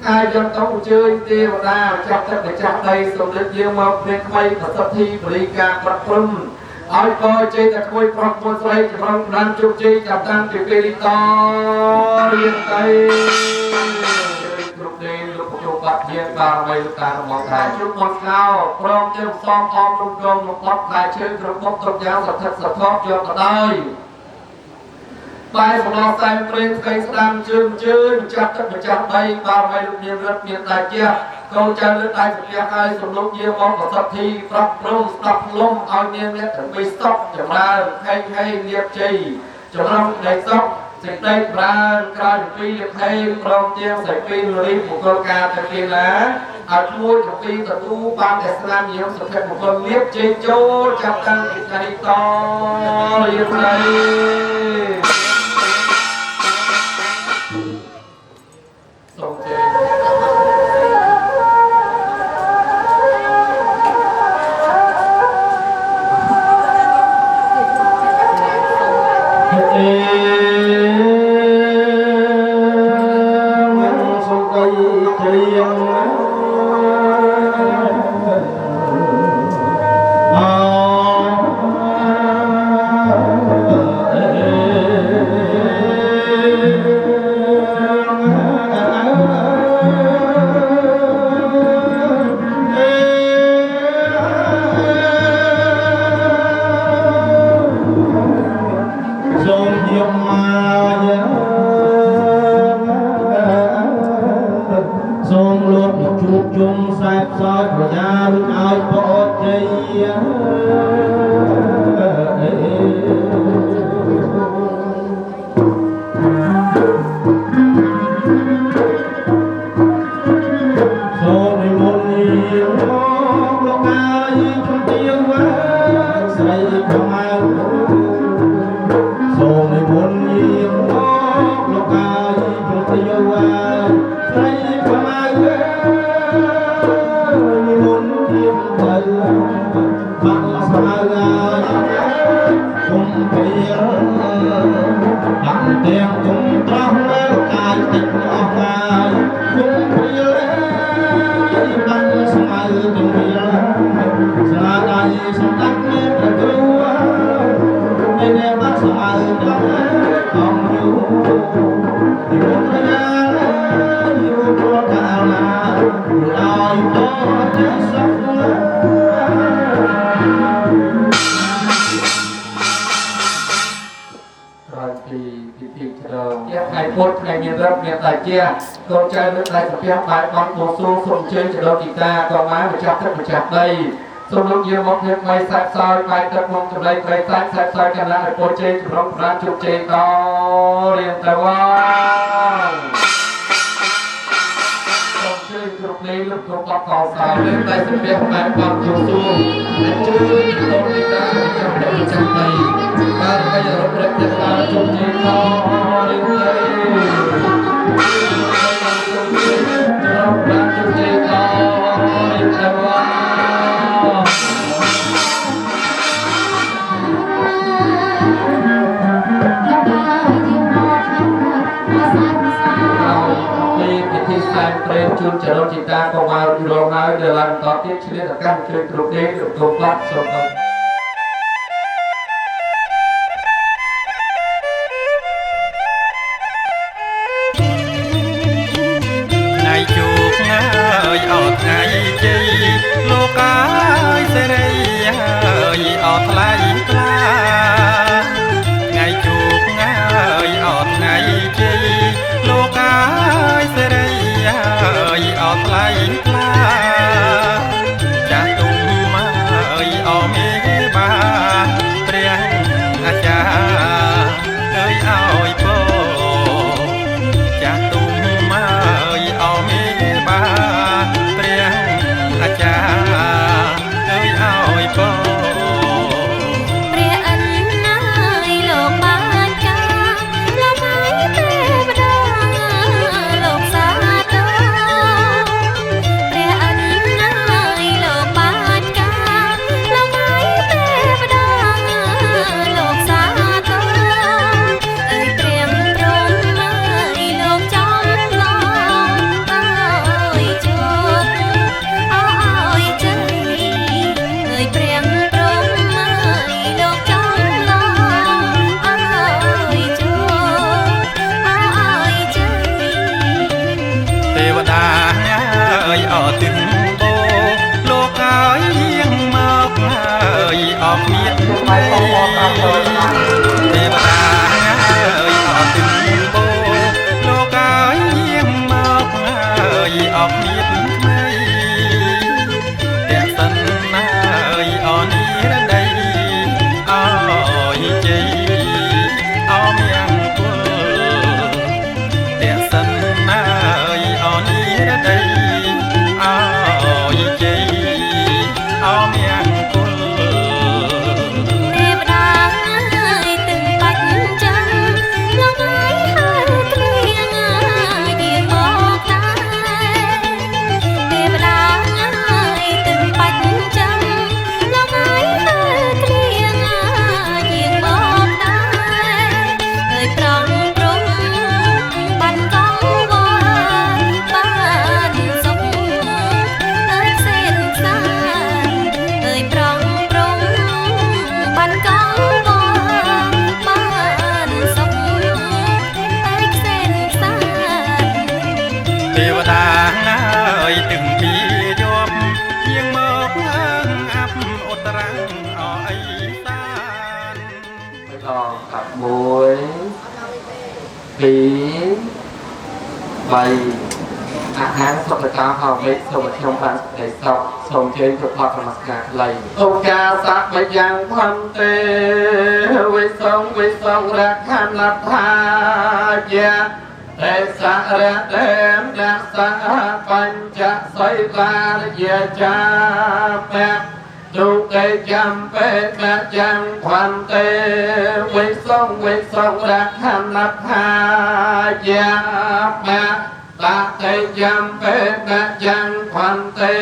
Speaker 5: អាយយកទៅអញ្ជើញទេវតាចាប់ទឹកម្ចាស់ដីសូមលើកយើងមកព្រាថ្មីប្រសិទ្ធិបរិកាប្រព្រំឲ្យក៏ជ័យតែគួយប្រុសមុនស្រីចម្រុងផ្ដាំជោគជ័យចាប់តាំងពីពេលនេះតរៀនទៅគ្រប់ដេលោកជោបាត់ជាបារមីលោកតារបស់តែជុំមកស្កោព្រមទាំងផ្សំអមលំដងលោកបត់តែជើងគ្រប់មុខគ្រប់យ៉ាងសថិតសថប់យកទៅដោយបែរសំណតែព្រេងស្គីស្ដាំជើងចាប់ទឹកម្ចាស់ដីបារមីលោកមានរដ្ឋមានតែជាកូនចៅលើកដៃសម្ភារឲ្យសំលោកយាមកប្រសិទ្ធិប្រាប់ព្រមស្ដាប់លំឲ្យនាងអ្នកទាំងពីរស្តុកចម្រើនហេងលៀបជ័យចម្រុងនៃស្តុកសេចក្តីចម្រើនក្រោយពីលៀបហេងព្រមទាំងសេចក្តីរីមង្គលការទៅគេណាឲ្យមួយពីទទួលបានតែស្នាមញោមសុភមង្គលលៀបជ័យចូលចាប់តាំងពីថ្ងៃតរៀបទៅសូមជ័យ ngày phút ngày nhiên rất miền tài chia con trai nước đại sập phép bài con bổ sung sùng chơi cho đôi chị ta con má một chặt một chặt đây sùng lúc nhiều một việc mây sạch soi bài tập mong trong đây cây sạch soiกันละโปรเจกต์ร้องร้านจุกเจก็เรียนแต่ว่าต้องชื่อจุกนี้ลูกของปอกคอสาวเล่นได้สเปียกแบบความอยู่สูงชื่อโดนดีได้จำได้จำไปการขยันรับเรื่องจะตาจุกเจก็เรียนได้ជួនចរចិតាក៏មករងហើយដែលឡើងតទៀតឆ្លៀតកម្មជួយគ្រប់ទេគ្រប់បាត់សូម
Speaker 3: ថ្ងៃជោគណាយអត់ថ្ងៃជ័យលោកកាយសេរីហើយអត់ថ្លៃថ្លាថ្ងៃជោគណាយអត់ថ្ងៃជ័យលោកកាយសេរីហើយអត់ថ្លៃថ្លាចាស់ទុំហើយអមេបាព្រះអាចារ្យអើយឲ្យពរចាស់ទុំហើយអមេបាព្រះអាចារ្យអើយឲ្យពរ
Speaker 4: ព្រះអិនណាយលោកបានចាលោកហើយទេវតាលោកសាទរព្រះអិនណាយលោកបានចាលោកហើយទេវតាលោកសាទរអើយព្រាមព្រំហើយលោកចំឡងអើយជោគអើយជ័យអើយព្រាមព្រំហើយលោកចំឡងអើយជោគអើយជ័យ
Speaker 3: ទេវតាអើយអត់ទឹងបោលោកហើយយាងមកហើយអត់មានថ្មីទេវតាអើយអត់ទឹងបោលោកហើយយាងមកហើយអត់មានថ្មីតែសិនណាអើយអនីរដីអើយជ័យអមយ៉ាងគុលតែសិនណាអើយអនីរដីអើយជ័យអមយ៉ាងគុល
Speaker 4: ទេវតាហើយទឹកបាច់ចាំលោកហើយហើយគ្លៀងយាងមកដែរទេវតាហើយទឹកបាច់ចាំលោកហើយហើយគ្លៀងយាងមកដែរអើយប្រងព្រំបានកងវល់បានសុខអើយផ្សេងផ្សាអើយប្រងព្រំបានកងវល់បានសុខអើយផ្សេងផ្សា
Speaker 3: ទេវតាអើយទឹងពីយប់យាងមកអើងអាប់ឧត្តរាំងអអីសាន
Speaker 5: ដល់កាប់មួយពីរបីអាហារសុខការហៅមេសូមខ្ញុំបានសេចក្តីសុខសូមជើញប្រកបនមស្ការខ្លីអូកាសៈបយ៉ាងផន្ទេវិសងរខណថាយាទេសរៈទេមនសហបញ្ចសីលារយាចាមៈទុតិយំពេតយ៉ាងផន្ទេវិសងរខណថាយាមៈតតិយំពេតយ៉ាងផន្ទេ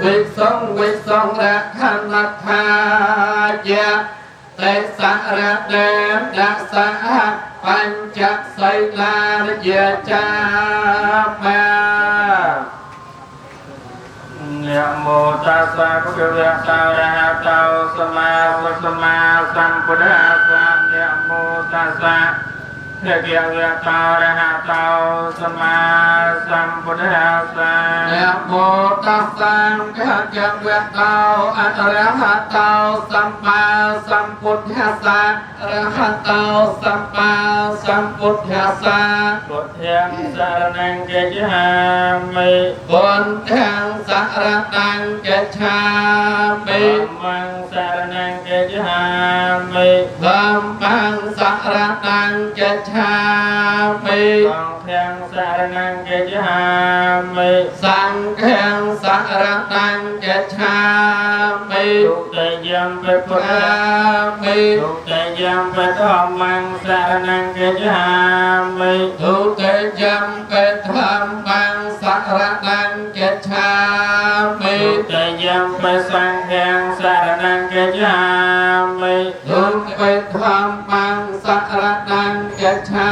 Speaker 5: វិសងរខណថាយាទេសរៈទេមនសហបញ្ចសីលារយាចាមៈ
Speaker 3: នមោตัสสะภะคะវะโตอะระหะโตสัมมาสัมพุทธัสสะนโมตัสสะภะคะวะโตอะระหะโตสัมมา สัมพุทธัสสะ
Speaker 5: นะโมตัสสะภะคะวะโตอะระหะโตสัมมาสัมพุทธัสสะอะระหะโตสัมมาสัมพุทธัสสะ
Speaker 3: พุทธังสรณังกัจฉามิ
Speaker 5: บุญทางสารนังกัจฉามิ
Speaker 3: ธัมมังสรณังกัจฉามิ
Speaker 5: ธัมมังสารนังกัจฉามิ
Speaker 3: สังฆังสรณังกัจฉามิ
Speaker 5: สังฆังสารนังกัจฉามิ
Speaker 3: ทุติยัมปิพุทธัง
Speaker 5: มิ
Speaker 3: ทุติยัมปิธัมมังสรณังกัจฉามิ
Speaker 5: ทุติยัมปิธัมมังสารนังกัจฉามิ
Speaker 3: ทุติยัมปิสังฆังสรณังกัจฉามิ
Speaker 5: ทุติธัมมังสารนังกัจฉา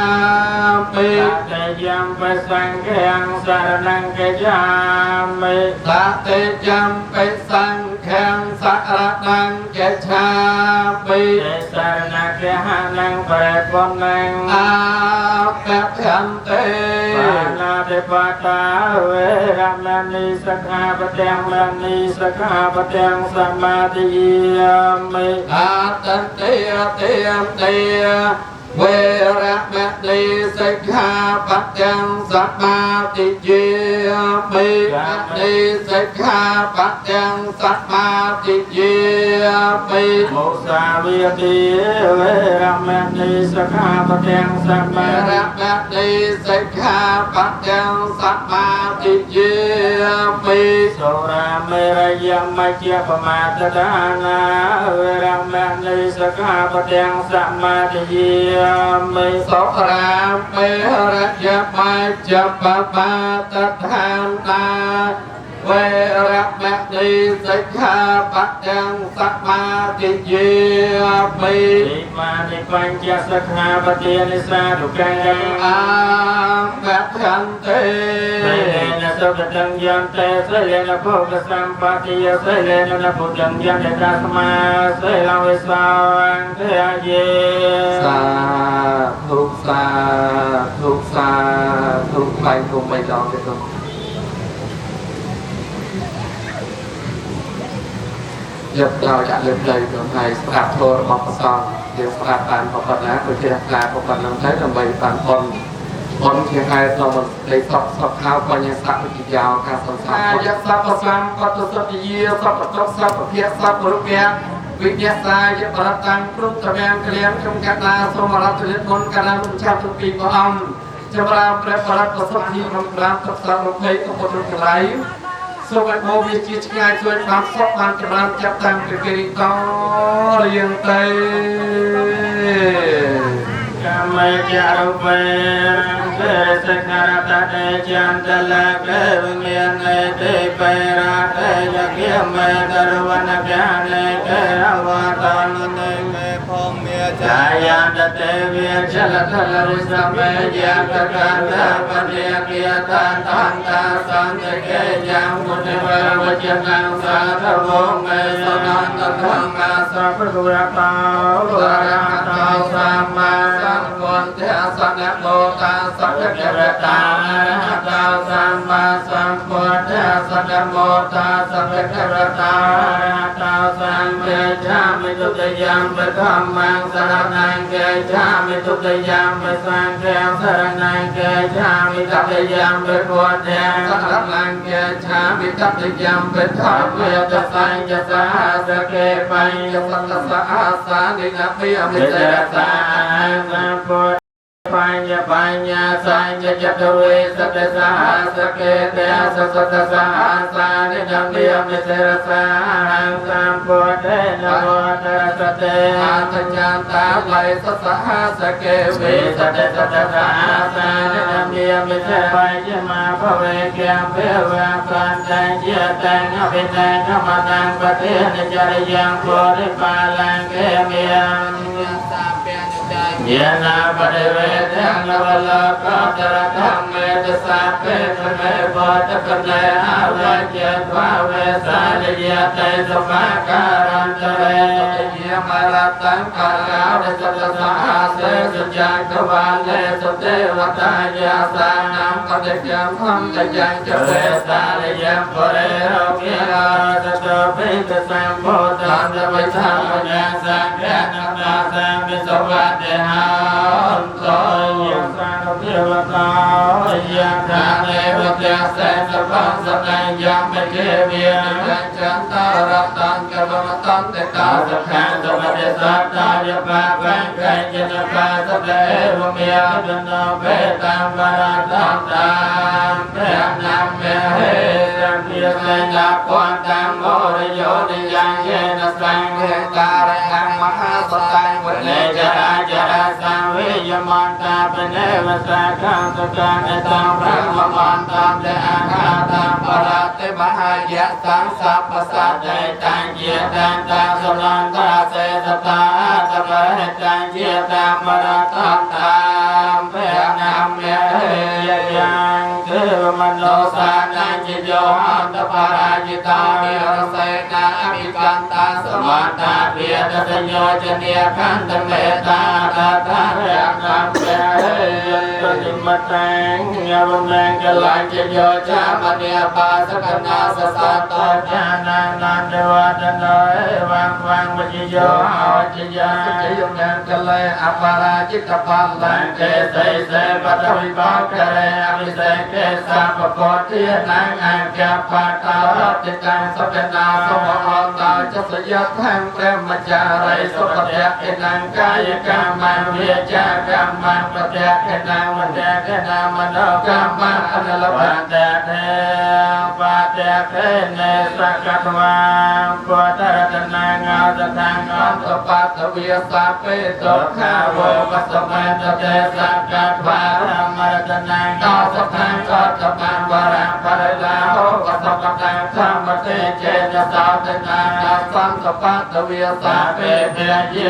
Speaker 5: มิ
Speaker 3: ตติยัมปิสังฆังสรณังกัจฉามิ
Speaker 5: ตติยัมปิสังฆังสารนังกัจฉามิ
Speaker 3: เจสรณะเกหานังปะปนนัง
Speaker 5: อาปะคันเต
Speaker 3: ปานาติปาตาเวรมณีสกขาปะเตงมณีสกขาปะเตงสมาธิยามิ
Speaker 5: อาตันเตเตมเตเวระมะนีสิกขาปะทังสัมมาทิฏฐิมิมะนีสิกขาปะทังสัมมาทิฏฐิมิ
Speaker 3: มุสาวิติเวรมณีสกขาปะเตงส
Speaker 5: เว
Speaker 3: มา
Speaker 5: ระมะนีสิกขาปะทังสัมมาทิฏฐิมิ
Speaker 3: โสราเมรยมัจเจปมาตดานาเวรมณีสกขาปะเตงสมาธิยามิ
Speaker 5: สกรามเมระยะมัจจปมาตทานนาเวระมะนีสิกขาปะทังสัมมาทิฏฐิมิ
Speaker 3: ติมานิปัญจสกขาปะเตนิสาทุกัง
Speaker 5: อาปะคันเต
Speaker 3: เสเลนะสุขตังยันเตเสเลนะโภคสัมปติยเสเลนะนะพุทธังยันเตตัสมาเสลังวิสาวังเทเย
Speaker 5: สาธุสาธุสาธุไปคุมไปดองกันตรงเรียบเราจะเริ่มเลยตรงไทยสกัดโทรบอกประสองเดี๋ยวสกัดปานปกตินะโดยที่รักษาปกติน้ำใช้ทำใบปานคนเทียงไทยเรามันได้สอบข้าวปัญญาสัพพิยาวการสอนสามยักษ์สัพพสัมปัตตสัพพิยสัพพจบสัพพเพียสัพพรุเปียวิญญาสายยปรตังปรุตตะแมงเกลียงจงกัดนาสมรัตเลิศมนต์การลุชาตุปีกอมจะปรามประปรัตสัพพิมรามตัสสะรุเพยตุปตุกไหลสวัสดิ์โมวิจิตงายช่วยความสอบความจำรามจับตังเกลีกอเรียงเต
Speaker 3: กามเมจารุเปรังเกสกรตะเตจันตละเกวิเมียนเนเตเปราเตยะเกียเมตรวันเปียเนเกอวตานเนเมพงเมียจายันตเตเวียชลทลริสเมยะกะกันตะปะเนเกียตันตันตาสันเตเกยังมุติเววจนังสาธวงเมสนันตธัมมาสัพพะกุระตาโลระหะตาสัมมาสัมพุทธัสสะนะโมตัสสะภะคะวะโตอะระหะโตสัมมาสัมพุทธัสสะนะโมตัสสะภะคะวะโตอะระหะโตสัมมาสัมพุทธัสสะทุติยัมปิธัมมังสรณังกัจฉามิทุติยัมปิสังฆังสรณังกัจฉามิตติยัมปิพุทธังสรณังกัจฉามิตติยัมปิธัมมังจะสังจะสาสะเกปัญญสัตสะอาสานินะมิอมิเตระสาสัมพุทปัญญาสัญญจัตเวสัตสะอาสะเกเตสัสสะสะอาสานินะมิอมิเตระสาสัมพุทเตนะโมตัสสะเตอาสัญญาตาไลสัสสะอาสะเกเวสัตสัตสะอาสานินะมิอมิเตระปัญญมาภเวเกมเปวะสันตังเจตังอภินังขมตังปะเทนะจริยังโพธิปาลังเกมิยังยะนาปะเวทังนวโลกตระธัมเม
Speaker 5: តសាពេតមេវតកនេអវជេត្វាវេសាលយតេសមាការន្តរេសតិយមរតង្ការាវសតសាសេសចាកវាលេសទេវតាយាសានាមបតិកម្មខំតញ្ញចវេសាលយមបរិរោគិរាសតពេតសម្ពោធន្តវិធម្មញ្ញាសង្ឃននាសមិសវតេហោតោយសានទេវតាយាកាទេវតាសេសបង្សតញ្ញមជាវិញ្ញចន្តរតង្កវមតន្តេតាសខានសមតិសតតាយបាបង្កញ្ញនបាសតេវមេអដនបេតាំវរតន្តតាមព្រះនាមមេហេរភិសេនាពន្តាមោរយោនិយ៉ាងយេនសង្ឃេតារយមហាសតង្វលេចរាចរសង្វេយមន្តាបនេវសាខាសកានតាព្រមមន្តាទេអាဃាតាបរតិមហាយៈសង្សពសតេតាញេតានតាសលន្តាសេសតាតបហេតាញេតាមរតន្តាព្រះនាមមេយយ៉ាងទេវមនោសានាញិយោអន្តបរាជិតាវិរសេនាអភិកន្តាសមាតាភិយតសញ្ញោចនិយខន្តមេតាតតាព្រះនាមមេយន្តតិមតាំញវមេកលញ្ញយោចាមនិយបាសកណាសសតោចានានន្តវតនោអេវងវងវិជ្យោអោជយាជយមង្គលេអបរាជិតផលលង្កេសេសេបតវិបករេអវិសេកេសាពពតិនាងអង្គបតរតិកាសកណាសមអន្តោចសយថាំព្រះមចារិសុពតៈឯនាងកាយកម្មវិជាកម្មពតៈឯនាងមតៈឯនាងមនោកម្មអនលបតៈទេបតៈឯនេសកតវាពតរតនាងោតតាងអន្តបតវិសាពេទុខាវវសមេតទេសកតវាមរតនាងោសតាងកតបានវរៈបរិលាហោវសកតាងធម្មទេចេនសោតនាងសន្តបតវិសាពេព្រះយេ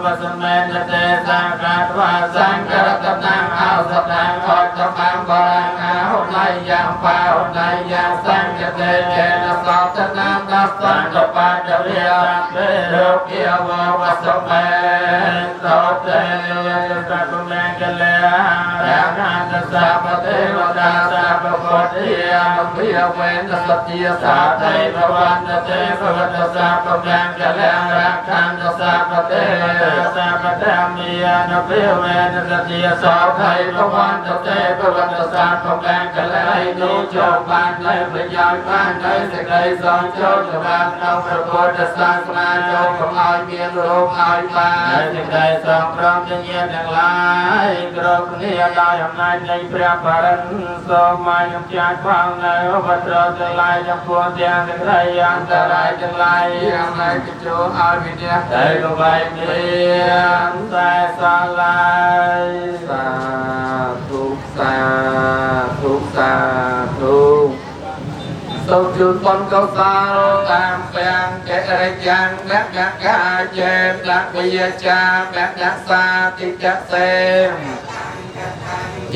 Speaker 5: វសមេតទេសកតវាសង្ឃរតនាងអោសតាងកតបានវរៈហោណៃយ៉ាងបាហោណៃយ៉ាងសង្ឃទេចេនសោតនាងសន្តបតវិសាពេរុគិវវសមេតទេសកមង្គលេរាមាទសាពទេវតាសាពពុទ្ធិយមភិយវេនសតិយសាថៃភវន្តទេភវតសាពមង្គលេរាខានសាពទេសាពធម្មីយនភិយវេនសតិយសាថៃភវន្តទេភវតសាពមង្គលេនោះចូលបាននៅប្រយោជន៍បាននៅសេចក្តីសងចូលច្បាប់ក្នុងព្រះពុទ្ធសាសនាចូលកុំឲ្យមានរោគឲ្យបានសេចក្តីសងព្រមទាំងញាតិទាំងឡាយគ្រប់គ្នាដោយអំណាចនៃព្រះបរិញ្ញសូមឲ្យខ្ញុំចាស់ផងនៅវត្តទាំងឡាយទាំងពួងទាំងសេចក្តីអន្តរាយទាំងឡាយអំណាចចូលឲ្យវិញ្ញាណតែក៏បែកមានតែសាឡាយសាធុសាធុសាធុសូមជូនបុណ្យកុសលតាមព្រះកេរិយ៉ាងអ្នកកាចេតវិយាចាអ្នកសាតិចសេម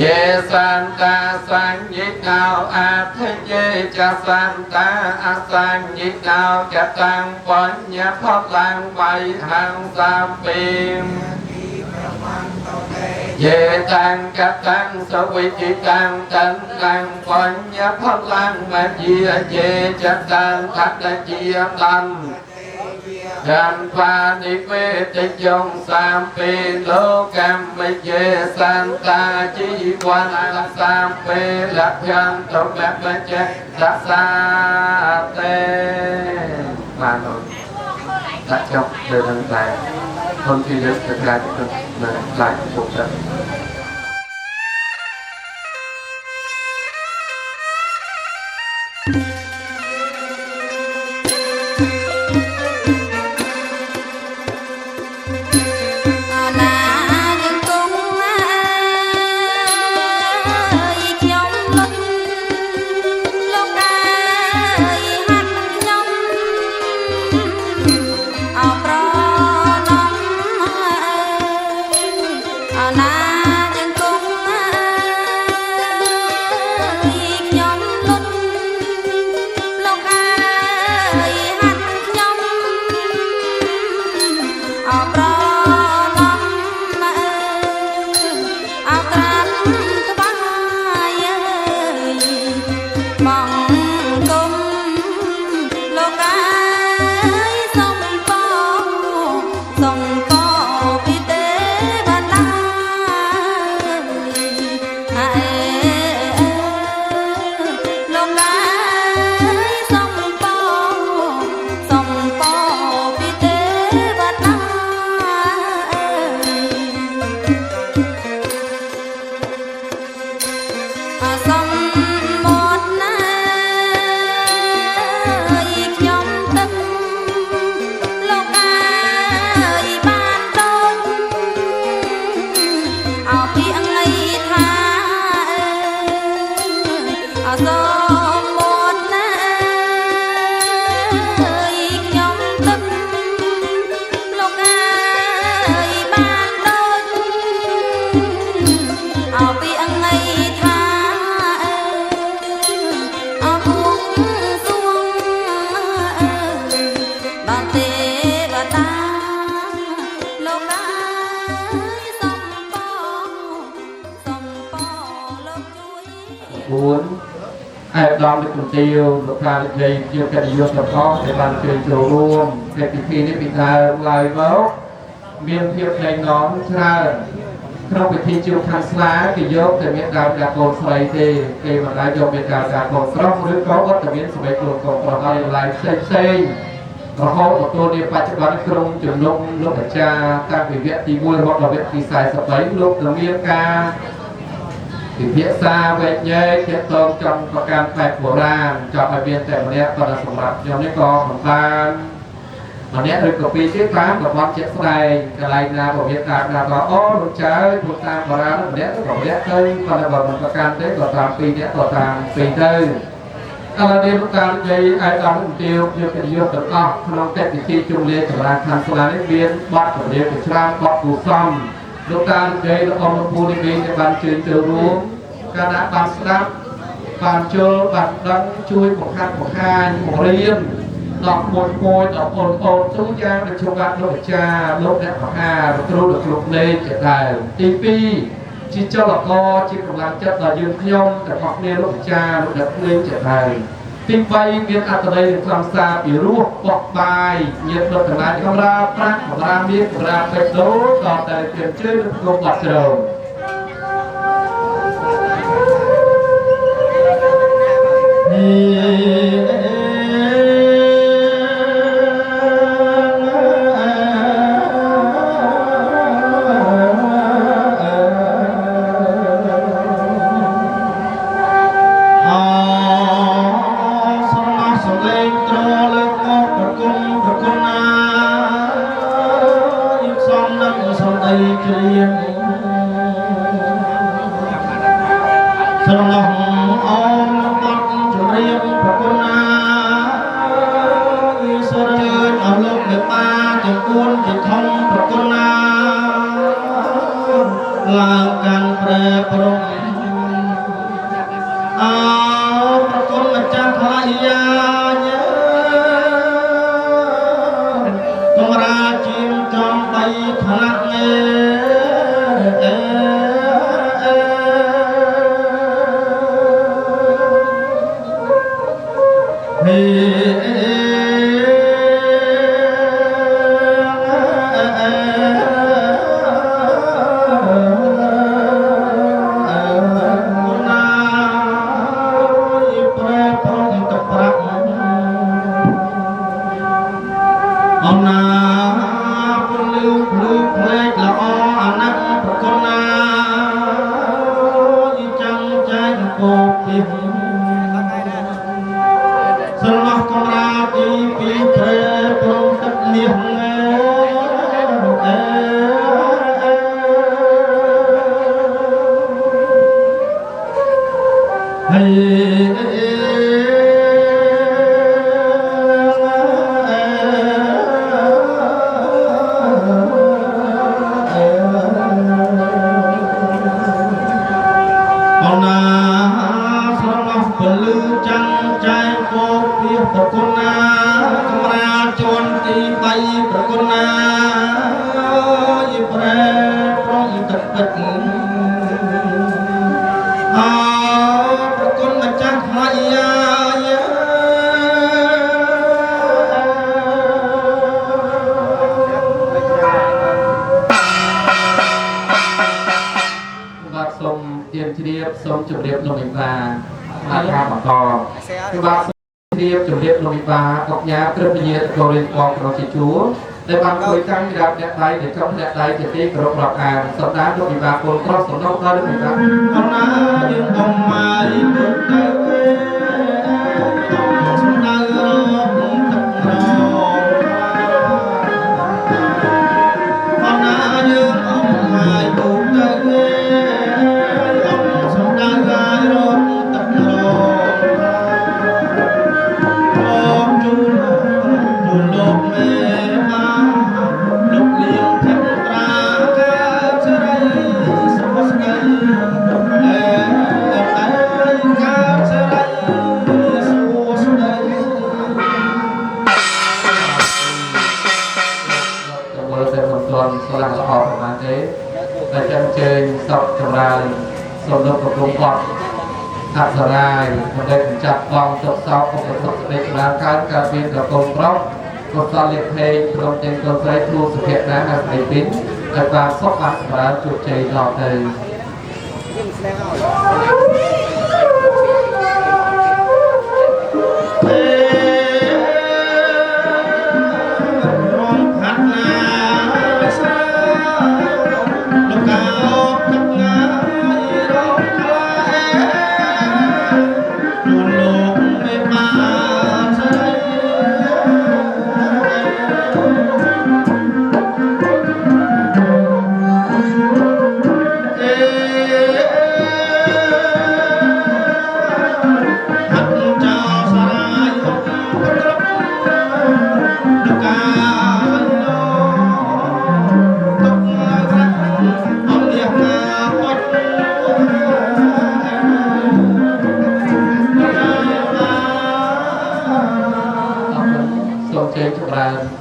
Speaker 5: យេសន្តាសញ្ញិតោអធិយេចសន្តាអសញ្ញិតោចតាំងបញ្ញផលាំងបៃហង្សាពីមយេតាំងកតាំងសវិជិតាំងតាំងតាំងបញ្ញផលាំងមជាយេចតាំងខតជាតំDan pani vete jong sampai lokam meje santa jiwan sampai lakyan tolak baca dasate mano tak chọc đời thằng tài không thì được thực ra được lại cuộc đời
Speaker 4: Hãy subscribe cho kênh Ghiền Mì Gõ để không bỏ lỡ សមុទ្រណាអើយខ្ញុំទឹកលោកអើយបានដូចអោពីអងៃថាអើពួងសួងបានទេបតាលោកអើយសំពលោកជួយ
Speaker 5: 4 ឯកឧត្តមលោកជំទាវលោកប្រានិយាយជាកិត្តិយសទាំងអស់ដែលបានជួយចូលរួមកិច្ចពិធីនេះពីដើមឡើយមកមានភាពថ្លៃថ្នូរច្រើនក្នុងពិធីជួបខាងស្លាគេយកតែមានដើមការកូនស្រីទេគេមិនដែលយកមានការកូនប្រុសឬក៏អត់តែមានសម្លេងកូនប្រុសហើយឡើយផ្សេងរហូតមកទល់នាបច្ចុប្បន្នក្រុមជំនុំលោកអាចារ្យតាំងពីវគ្គទី1រហូតដល់វគ្គទី43លោកនឹងមានការពិភាក្សាវែកញែកទាក់ទងចំប្រការបែបបុរាណចង់ឲ្យមានតែម្នាក់ប៉ុន្តែសម្រាប់ខ្ញុំនេះក៏មិនបានម្នាក់ឬក៏ពីរទៀតបានក៏បានជាក់ស្ដែងកន្លែងណាក៏មានការថាអូលោកចៅពួកតាមបុរាណម្នាក់ក៏ម្នាក់ទៅប៉ុន្តែបើមិនប្រកាន់ទេក៏តាមពីរនាក់ក៏តាមពីរទៅឥឡូវនេះលោកតានិយាយឲ្យដល់ជំទាវជាកិត្តិយសទាំងអស់ក្នុងកិច្ចពិធីជុំលាចម្រើនខាងស្លានេះមានបទចម្រៀងជាច្រើនបទគូសំលោកតានិយាយលោកអង្គពូនេះមានបានជឿចូលរួមគណៈបានស្ដាប់បានចូលបានដឹងជួយបង្ហាត់បង្ហាញបង្រៀនដល់មួយដល់អូនទូយ៉ាងដូចជួបបានលោកអាចារ្យលោកអ្នកមហាលោកគ្រូលោកគ្រូលេងជាដើមទី2ជាចលករជាកម្លាំងចិត្តដល់យើងខ្ញុំទាំងអស់គ្នាលោកអាចារ្យលោកអ្នកលេងជាដើមទី3មានអត្ថន័យនិងខ្លឹមសារពីរោះបោះបាយញាតិដុតកណាកាមេរ៉ាប្រាក់កាមេរ៉ាមាសកាមេរ៉ាពេជ្រដូក៏តែព្រៀបជើងលោកបាត់ជ្រោមឡើងកាន់ប្រែប្រំអោប្រគុណម្ចាស់ខ្លាយាញកំរាជាមចំបីថ្នាក់សូមជម្រាបលោកវិបាអាការបន្តគឺបាទជម្រាបលោកវិបាអុកញ៉ាព្រឹទ្ធវិញ្ញាកូរិនបងក្នុងជាជួរដែលបានជួយតាំងពីដើមអ្នកដៃដែលចុះអ្នកដៃជាទីគោរពរាប់អានសម្ដេចលោកវិបាពលប្រុសសំណុកដល់លោកវិបាអំណាយើងបំមាយពុទ្ធទៅសំដៅរកទឹកក្រអំណាយើងអំមាយពុទ្ធទៅ ចម្រើនសូមលោកប្រគំបទថាសរាយដើម្បីចាប់បងទុកសោកឧបសុខសេចក្តីចម្រើនកើតមានប្រគំប្រុសកុសលលិភេព្រមទាំងកូនស្រីគ្រូសុភ័ក្រណាហើយស្រីពីនឲ្យបានសុខបានចម្រើនជោគជ័យដល់ទៅ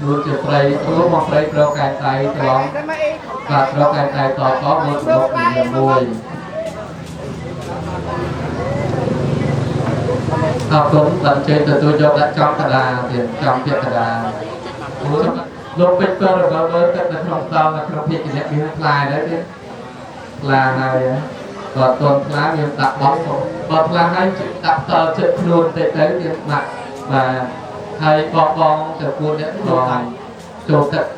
Speaker 5: luôn chiều play chúa mong play pro cài tay cho và pro cài tay to có một niềm vui học cũng tận chơi từ tôi cho đã trong cả đà thì trong việc cả đà lúc bây giờ là mới tất cả trong tao là trong việc cái này lại đấy chứ là này và tuần lá miền tập bóng bật là hai tập tờ chơi luôn để tới việc mặt và hay con từ cuốn đến rồi chủ tịch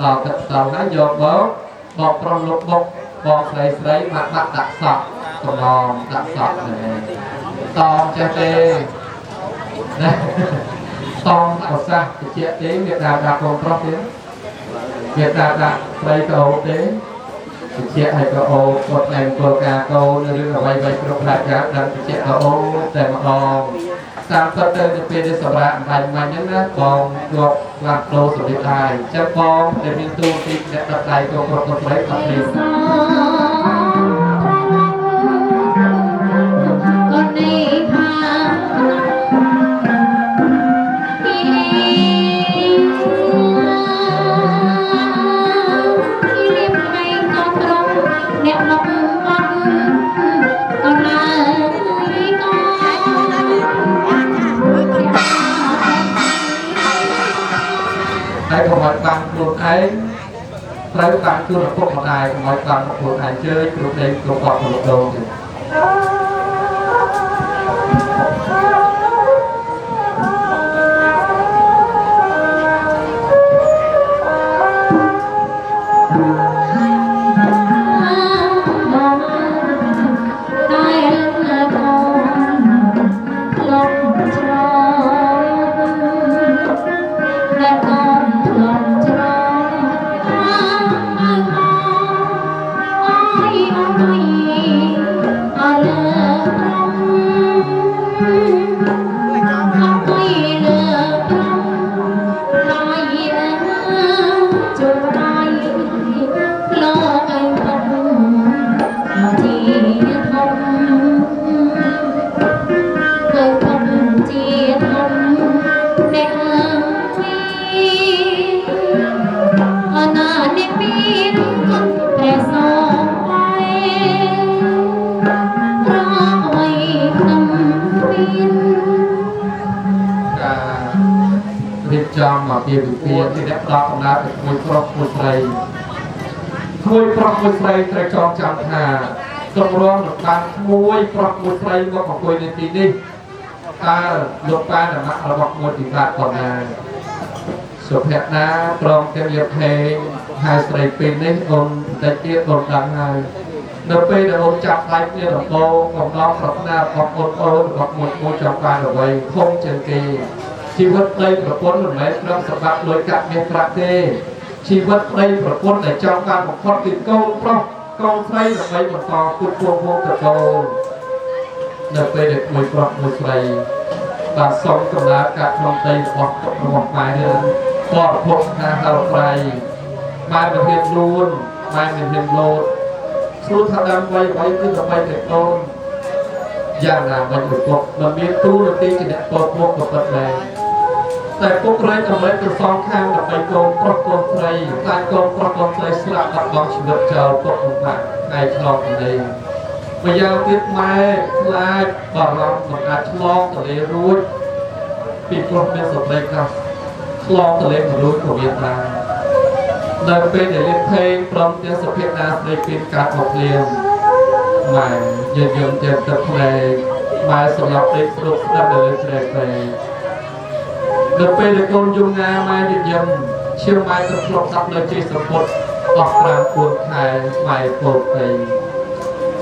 Speaker 5: tàu nó vô bó trong lúc bó lấy mặt đặt sọt còn ngon đặt sọt này to cho tê to ở xa thì chị đến việc nào đặt còn trong tiếng việc nào đặt đây cầu đến thì chị hay có ô một ngày cô ca câu nên là quay trong lại cả đang chị có ô để mà còn tam tất tên được về sờ bạn thành mà nhấn á còn ngọc lạc đồ sổ điện thoại chắc con để mình tu thì sẽ đặt lại cho con lấy tập đi không phải bằng luôn ấy lấy bằng chưa là không một ai không phải bằng một luôn ai chơi lúc đây lúc gọi một lúc đầu trong mà tiền thì đẹp đọc là mùi prop mùi sầy trời trong chẳng hà trong rong được ban mùi prop mùi sầy có một mùi nên tí đi ta lục ban là mặt là bọc mùi thì bạc còn là sụp hẹp ná trong cái việc thề hai sầy pin đấy ôn đại tiết ôn đắng hai nợ pê là ôn chặt tay như là cô còn nó bọc na bọc ôn bọc một mùi trong ban ở đây không chân kỳชีวิตในประพนหรือไม่เราสำหรับโดยการเมียประเทศชีวิตในประพนในจอมการของคนติดโกงเพราะโกงไทยหรือไม่หมดต่อคุณพวงพวงตะโกนเดินไปเด็กมวยปลอกมวยไทยบางสองกำลังการลงใจออกตกลงมาเนี่ยปอดพกนาเราไทยมาเป็นเพียงรูนมาเป็นเพียงโลดสู้ทำดำไว้ขึ้นกับไปเด็กโตนอย่างหนามันอยู่ปกมันมีตู้ดนตรีจะเนี่ยปกพวกกับปัจจัยแต่พวกไรทำไรตัวซองข้างกับไปโกงปลอกโกงไทยตายโกงปลอกโกงไทยสลับกับกองชีวิตเจ้าพวกมันในคลองนี้ ម្យ៉ាងទៀតម៉ែខ្លាចបារម្ភមិនអាចឆ្លងទន្លេរួចពីព្រោះមានសម្លេងខ្លះឆ្លងទន្លេមិនរួចក៏មានដែរនៅពេលដែលលេងเพลงព្រមទាំងសុភាណាស្ដីពីការមកភ្លៀងម៉ែយើងយំទាំងទឹកភ្នែកម៉ែសម្រាប់ដេកស្រុកស្ដាប់នៅលើស្រែព្រៃនៅពេលដែលកូនយំណាម៉ែយំឈាមម៉ែក៏ធ្លាប់ស្ដាប់នៅជ័យសពុតអស់5 ខែម៉ែពោលពេញ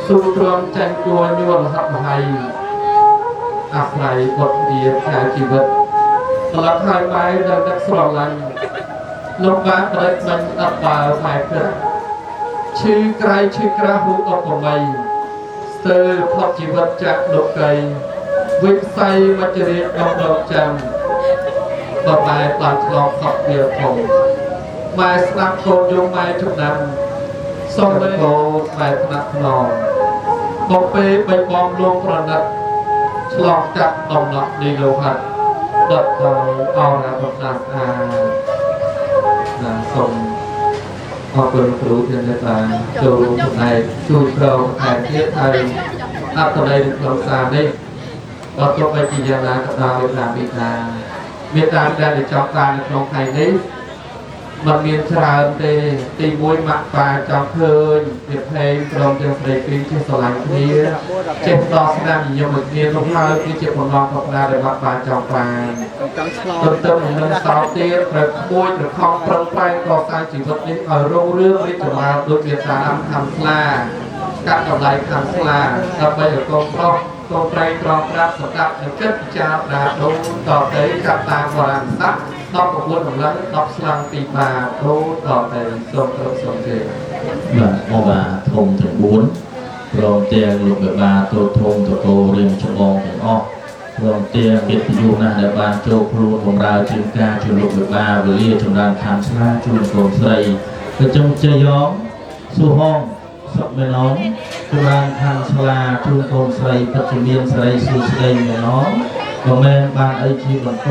Speaker 5: ស៊ូទ្រាំចាញ់គួរញួនហាត់មហៃអាស្រ័យបុត្រវាខាជីវិតស្លាប់ហើយម៉ែនៅទឹកស្រឡាញ់លោកបានប្រេតមិនអត់បើម៉ែគិតឈឺក្រៃឈឺក្រាស់ហូរអបប្រមៃស្ទើរផុតជីវិតចាក់លោកកៃវិស័យវជ្ជរាជដងចាំបបែបានឆ្លងខប់វាធំម៉ែស្ដាប់កូនយំម៉ែចំណាំសូមកោម៉ែថ្នាក់ថ្នមបំពេបៃបងលងប្រណិតឆ្លងកាត់ដំណក់នៃលោហិតដុតដោយអរណាបំណាស់អាណាសូមអរគុណគ្រូទាំងនេះបានចូលរួមចំណែកជួយប្រងខែទៀតហើយអត្ថន័យនៃក្នុងសារនេះបើទោះបីជាយ៉ាងណាក៏ដោយតាមវិធានមេត្តាដែលចង់បាននៅក្នុងថ្ងៃនេះมันមានច្រើនទេទី1ម៉ាក់ប៉ាចង់ឃើញវាเพลงព្រមទាំងស្ដីពីជាស្រឡាញ់គ្នាចេះដោះស្ដាប់ញញឹមគ្នានោះហើយគឺជាបំណងរបស់ដែលម៉ាក់ប៉ាចង់បានទន្ទឹមនឹងសោតទៀតត្រូវក្មួយរខំប្រឹងប្រែងកសាងជីវិតនេះឲ្យរុងរឿងរីកចម្រើនដូចជាតាអំខំស្លាកាត់កម្លៃខំស្លាដើម្បីឲ្យកូនប្រុសកូនប្រែងក្រំប្រាប់សម្រាប់នឹងចិត្តពិចារណាដូនតទៅកាត់តាមបរាណស័ក្តិ19កម្លាំង10ស្លាំងពីបាដូនតទៅសូមគោរពសូមជេរ
Speaker 6: បាទអបាធំទាំង4ព្រមទាំងលោកបបាទូធំតកោរៀងច្បងទាំងអស់ព្រមទាំងកិត្តិយសណាស់ដែលបានចូលខ្លួនបម្រើជាការជាលោកបបាវេលាចម្រើនខាងស្លាជួនកូនស្រីកញ្ចឹងជ័យយ៉ងស៊ូហងសុខមេណងចម្រើនខាងស្លាជួនកូនស្រីពិតជាមានស្រីសួស្ដីមេណងក៏មិនបានអីជាបន្ត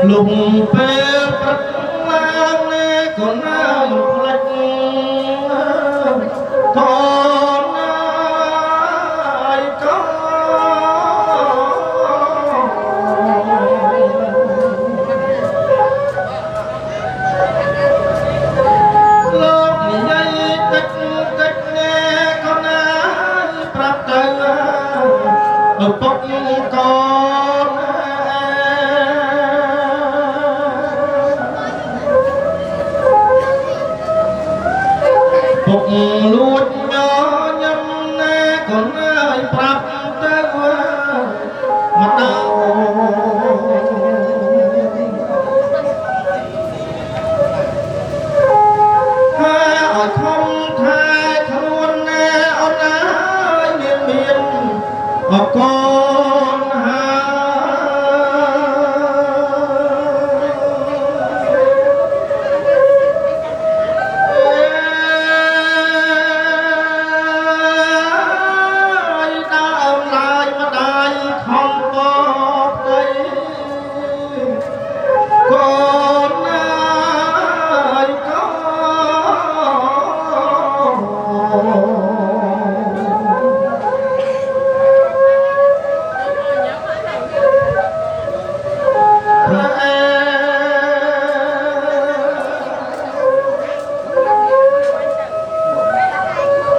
Speaker 6: លំពេលព្រឹកឡើងនេះក៏ណាមផ្លេចថនអាយក៏លោកនិយាយតិចតិចនេះក៏ណាប្រាប់ទៅឪពុកក៏លួចញញឹមណាក៏ណាយប្រាប់ទៅម្ដង អរគុណហើយ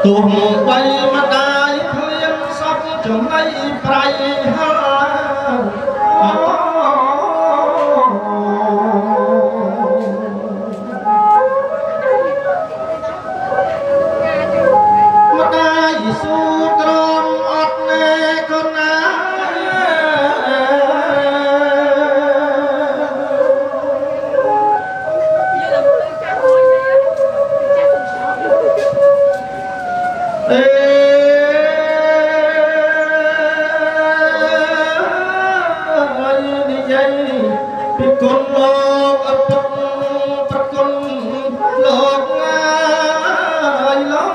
Speaker 6: ទោះបីម្ដាយឃ្លានសពចំណៃប្រៃហើយម្ដាយស៊ូក្រមអត់ណែកូនណាពីគុណលោកអពុកប្រគុណលោកងាយលោក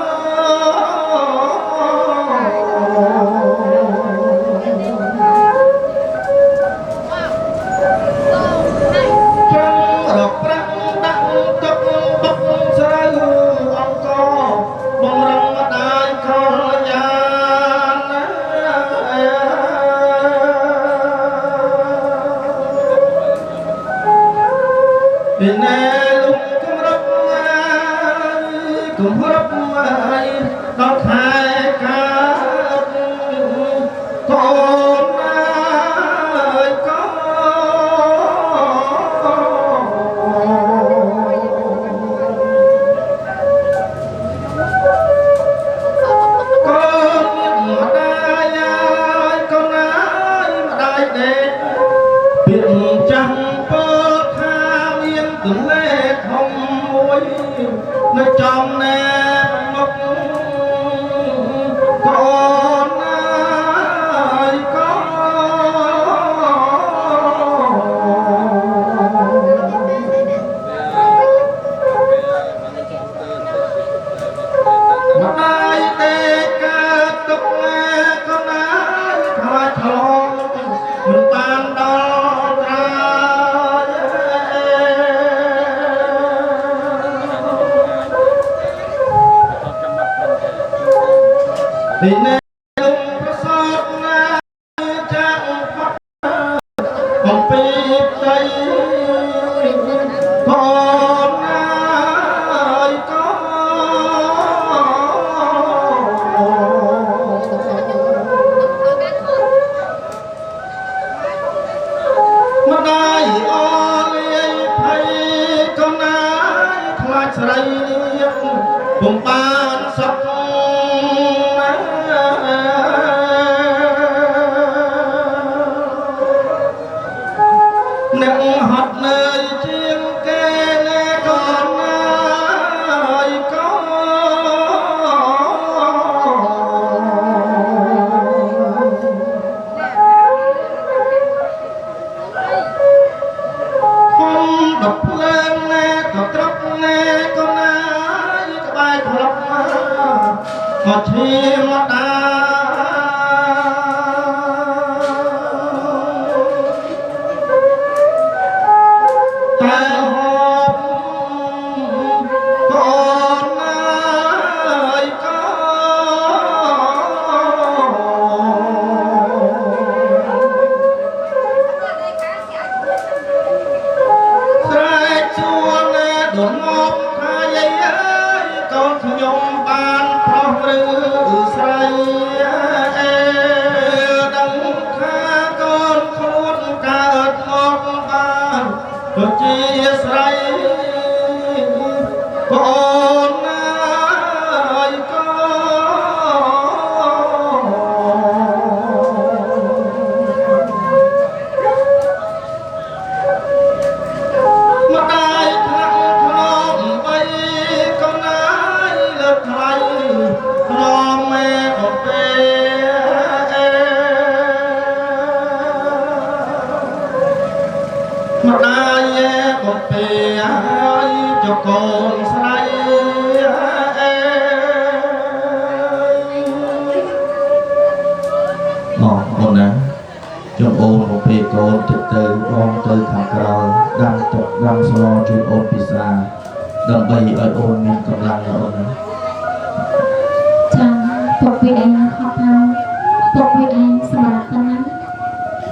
Speaker 6: ប្រងរកប្រាក់ដាក់ទុកបុកស្រូវអង្គបងរងម្ដាយខលយ៉ាណាពីណែលុកគំរប់ហើយដល់ខែកើតកូនហើយកូនមានម្ដាយហើយកូនហើយម្ដាយដេកពីចាំពោលថាមានទលេធំមួយនៅចំណែមុខកូនហើយកូនម្ដាយដេកកើតទុកណែកូនហើយខ្លាចឆ្លងមិនបានដល់ត្រាពីណែប្រសោតណាចាក់ផុតបំពីផ្ទៃកូនហើយកូនម្ដាយអលាយភ័យកូនហើយខ្លាចស្រីពុំបានសុខអ្នកហត់នឿយជាងគេណែកូនហើយកូនដុតភ្លើងណែក៏ត្រប់ណែកូនហើយក្បែរក្លុកក៏ឈាមដាតែហូបកូនហើយកូនស្រែកសួរណែដួលមកថាយាយអើយកូនខ្ញុំបានប្រុសឬស្រីដឹងថាកូនខ្លួនកើតមកបានក៏ជាស្រីកូនហើយកូនម្ដាយថ្នាក់ក្នុងបីកូនហើយលើកថ្លៃក្នុងមេអពេ ទៅខាងក្រោយដាំទឹកដាំស្លជួយអូនពិសាដើម្បីឲ្យអូនមានកម្លាំងណាអូនណា
Speaker 4: ចាពុកវាឯងខត់ថាពុកវាឯងសម្រាប់ប៉ុណ្ណា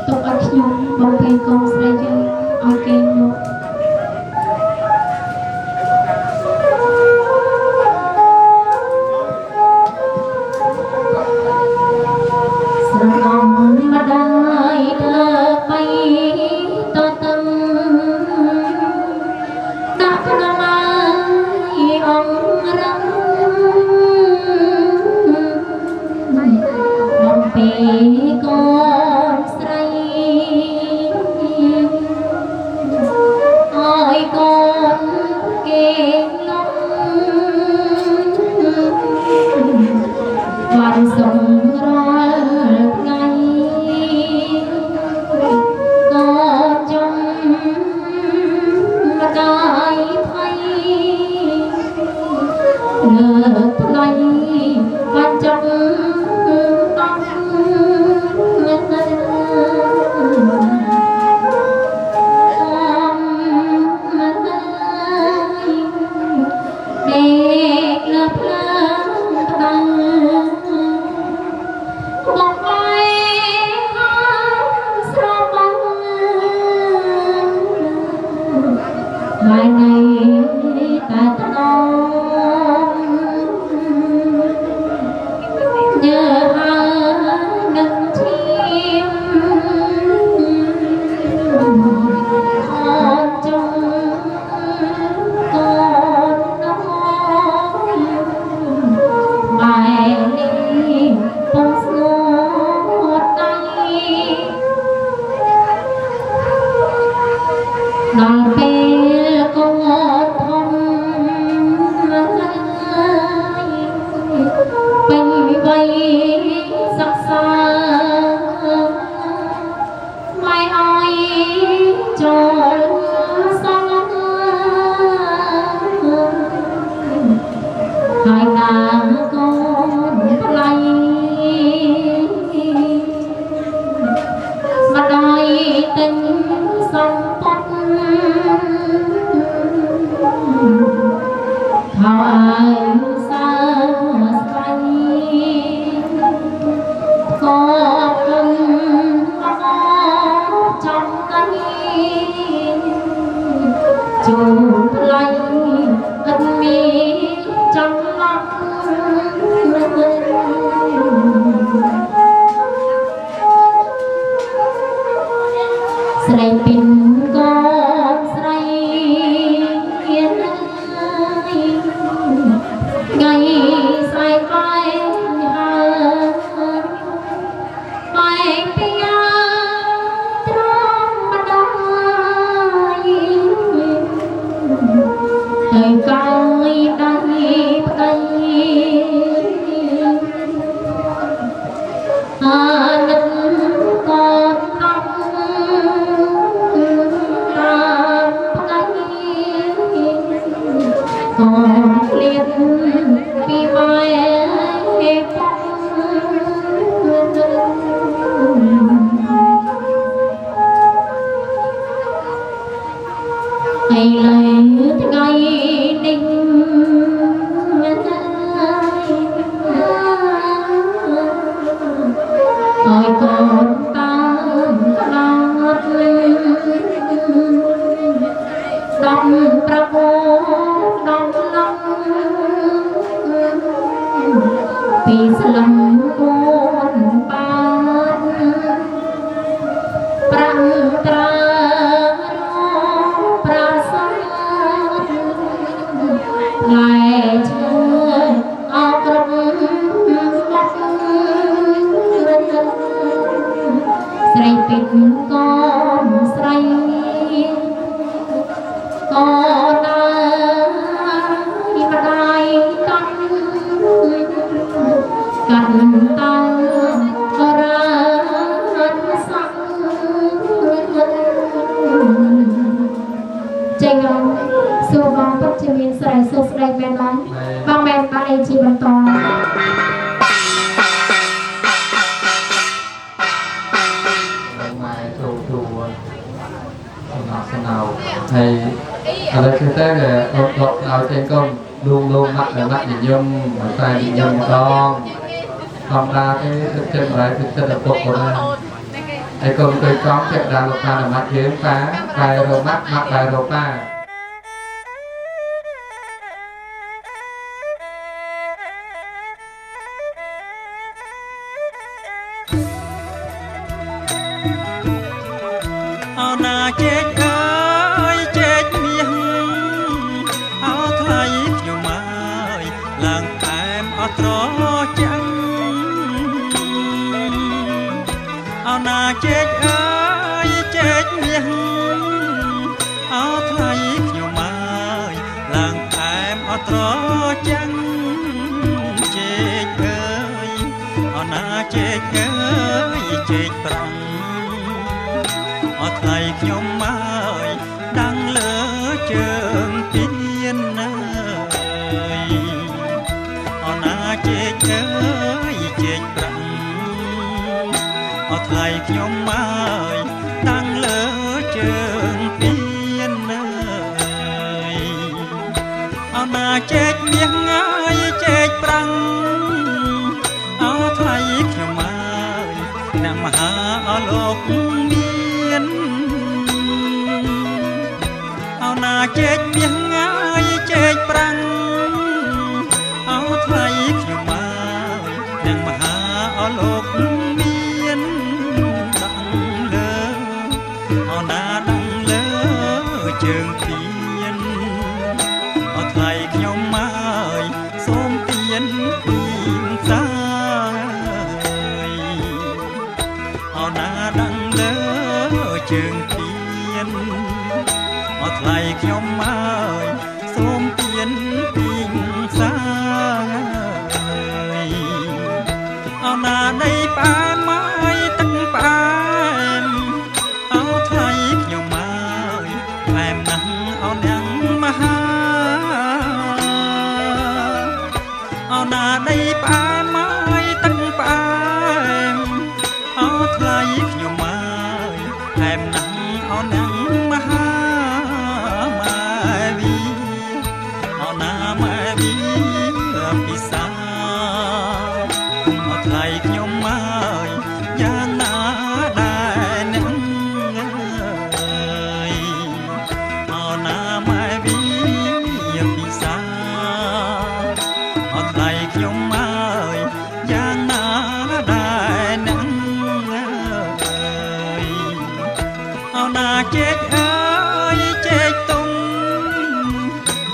Speaker 4: ទុកឲ្យខ្ញុំបំពេញកូនស្រីយើងឲ្យគេមកស្រងម្ដាយដើរបីតតឹងដាក់ក្នុងឡើយអង្គរឹងបំពេកូនស្រីឲ្យកូនគេលំវ៉ាន់សុំរាល់ថ្ងៃកូនចង់ម្ដាយភ័យលើថ្លៃបាច់ចង់ដល់ដេកលើភ្លើងផ្ដាំបងបែស្របងហើយនៃតែថ្នមញើហើនឹងឈាមអូនចង់កូនน้องបែនេះពុំស្ងួតដៃដល់ពេលកូនធំពេញវ័យសិក្សាไม่ឲ្យចូលសងហើយណាកូនថ្លៃម្ដាយទិញសម្បត្តិខោអាយសើស្រីក៏គុំចំកៃជូនថ្លៃឥតមានចំឡោះស្រីពីនកូនស្រីថ្ងៃស្អែកបែកហើបែកពីត្រង់ម្ដាយទៅកោយដៃប្តីអានឹកកូនកំតាមប្តីកូនឃ្លាតពីម៉ែពុកឥឡូវថ្ងៃនេះឲ្យកូនតាមក្លោតដំប្រពូដំឡងពីស្លឹមគួនបានប្រាំត្រាប្រាសាទផ្លែឈើអោក្រមមកស្រីពីកូនស្រីកូនដើរពីម្ដាយតាំងកាត់តើរានសាំងចេញសួរបងពិតជាមានស្រីសួស្ដីមែនឡើយបងមែនបានអីជាបន្ត
Speaker 5: អ ก็ลุงมัดมัดยมใส่ยมดองทำดาcáiเจ็บอะไรเป็นเจ็บปวดคนนั้นไอ้คนเคยก้องเจ็บดาลูกตามัดเยิ้มฟ้าใครเรามัดใครเราตา
Speaker 3: เอาหน้าเจ๊กเอ้ยเจ๊กเมียงเอาไทยอยู่มาหลังแอมเอาตรอจังเอาหน้าเจ๊กเอ้ยเจ๊กเมียงเอาไทยอยู่มาหลังแอมเอาตรอจังเจ๊กเอ้ยเอาหน้าเจ๊กเอ้ยเจ๊กตรังไทยขยมไม้ดังเลอเจิงเปียนเนยเอาหน้าเจ๊กเอ้ยเจ๊กปรังเอาไทยขยมไม้ดังเลอเจิงเปียนเนยเอาหน้าเจ๊กเมียงไงเจ๊กปรังเอาไทยขยมไม้นางมหาเอาโลกเอาหน้าเจ๊กเมียงไงเจ๊กปรังเอาไทยขยมไม้นางมหาเอาโลกเมียนดังเลอเอาหน้าดังเลอเจิงเปียนเอาไทยขยมไม้ส้มเปียนปีงสายเอาหน้าดังเลอเจิงเปียนเอาไทยขยมไม้ส้มเปียนปิงสายเอาหน้าในป่าไม้ตั้งป่าเอาไทยขยมไม้แอมนั่งเอาหนังมาหาเอาหน้าในป่าไม้ตั้งป่าเอาไทยขยมไม้แอมนั่งเอาหนังมาหาเอาหน้ามาบีพิสาเอาไทยขยมไม้ย่างหน้าได้นังเอาหน้ามาบีพิสาเอาไทยขยมไม้ย่างหน้าได้นังเอาหน้าเจ๊กเอ้ยเจ๊กตุ้ม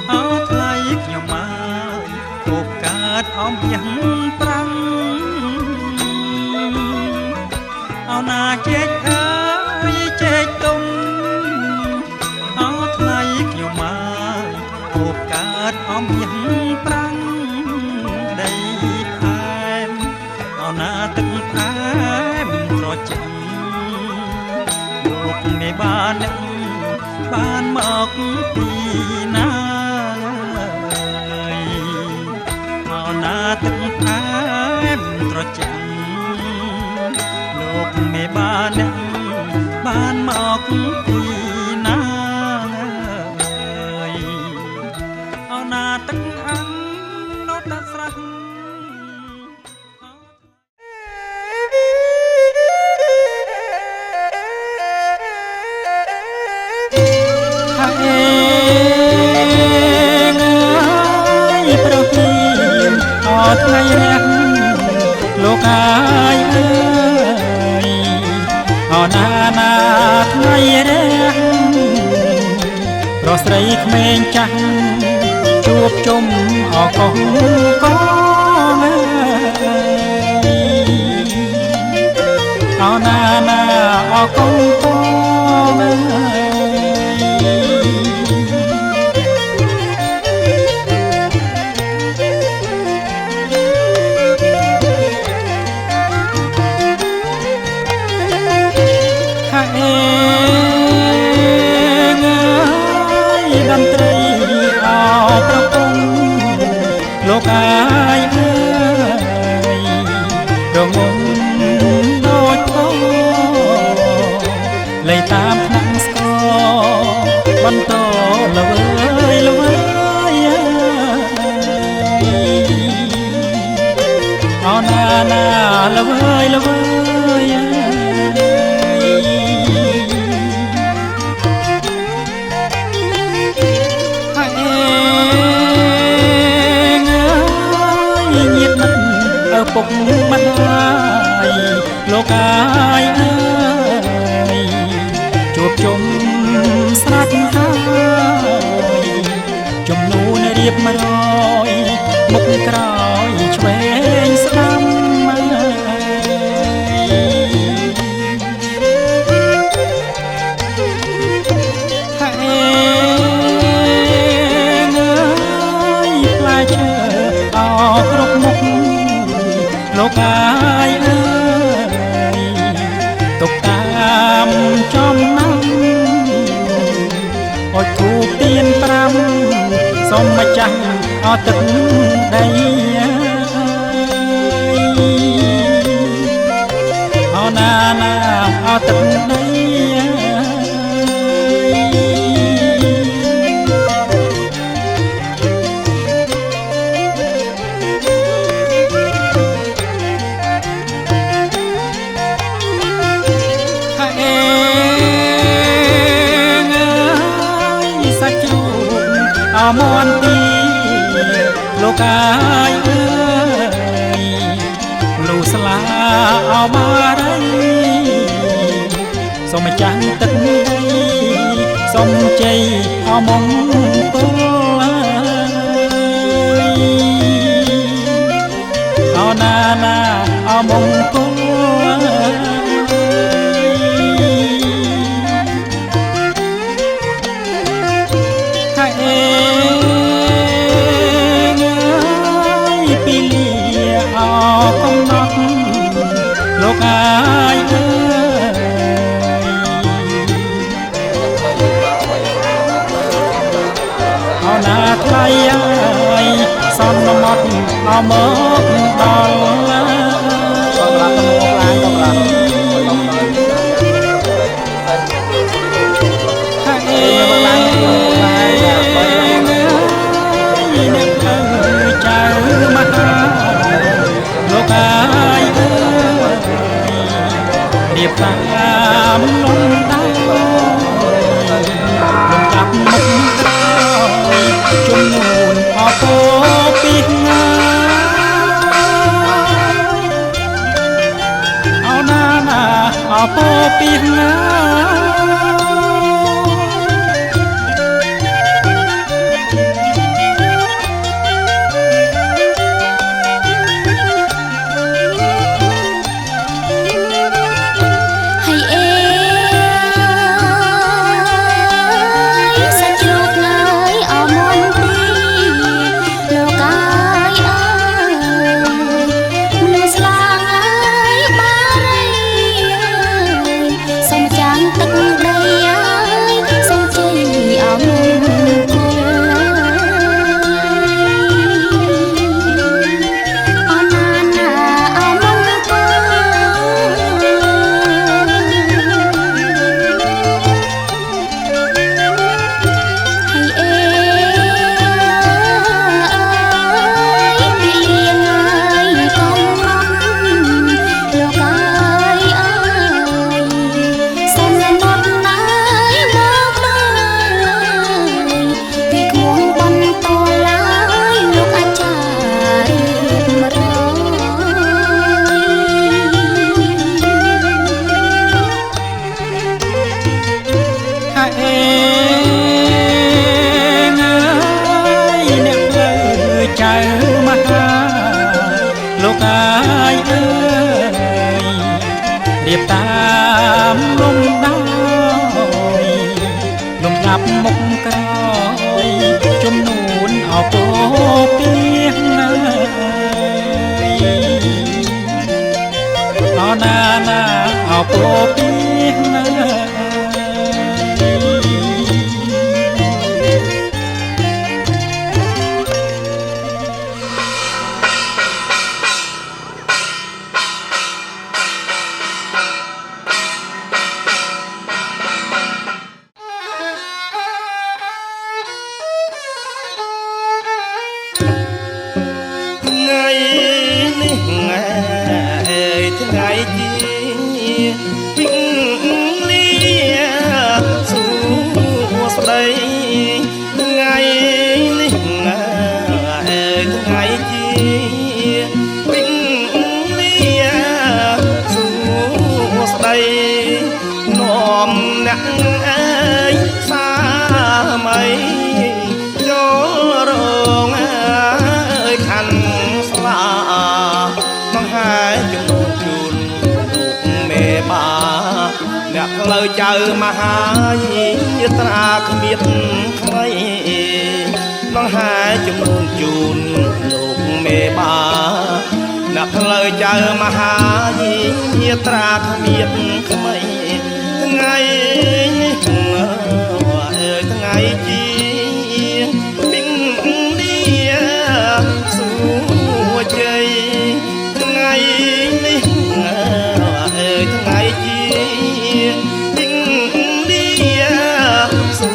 Speaker 3: เอาไทยขยมไม้โอกาสเอาเบียงปรังเอาหน้าเจ๊กเอ้ยเจ๊กตุ้มเอาไทยขยมไม้โอกาสเอาเบียงปรังได้แอมเอาหน้าตึงแอมตรอจังลูกในบ้านนึงบ้านหมอกปีนาเอาหน้าตึงแอมตรอจังลูกในบ้านนึงบ้านหมอกปีนาเอาหน้าตึงอังโนตัสรังเองประพีอดไทยรักโลกายเอ้ยเอาหน้าไทยรักเพราะใส่เขมรจังจูบจมออกกองเอาหน้าออกกองดนตรีเอาประกงโลกายเอ้ยดงงโดดโตเลยตามหนังสกอบรรโตละเว้ย ណាល្វើយល្វើយហើយញាតិមិត្តឪពុកម្ដាយលោកអាយអើយជួបជុំស្រាច់ហើយជំនូនរៀប100មុខក្រោយឆ្វេងស្ដាំគ្រប់មុខលោកអាយអើយទុកតាមចំណាំអុជធូបទៀន5សូមម្ចាស់អត់ទឹកដីអណាណាអត់ទឹកដីមន់ទីលោកអាយអើយលូស្លាអមារីសូមចាំទឹកដីសូមជ័យអមង្គលអណាណាអមង្គលកំណត់លោកអាយអើយអណាថ្លៃអើយសំណត់អមកដល់សម្រាប់ទៅមកឡើងទៅឡើងហើយឡើងអ្នកចៅមហាលោកអាយអើយរៀបតាមលំដាប់លំដាប់មុខក្រោយជំនូនអពពីងាអោណាណាអពពីងាលោកអាយអើយរៀបតាមលំដាប់លំដាប់មុខក្រោយជំនូនអពពីណាអណាណាអពពីណាថ្ងៃនេះថ្ងៃ លើចៅមហាយត្រាគ្មានថ្មីនឹងហែជំនួនជូនលោកមេបាអ្នកផ្លូវចៅមហាយត្រាគ្មានថ្មីថ្ងៃនេះថ្ងៃជាពីងនេះសួជ័យថ្ងៃនេះថ្ងៃជាពីងនេះសួ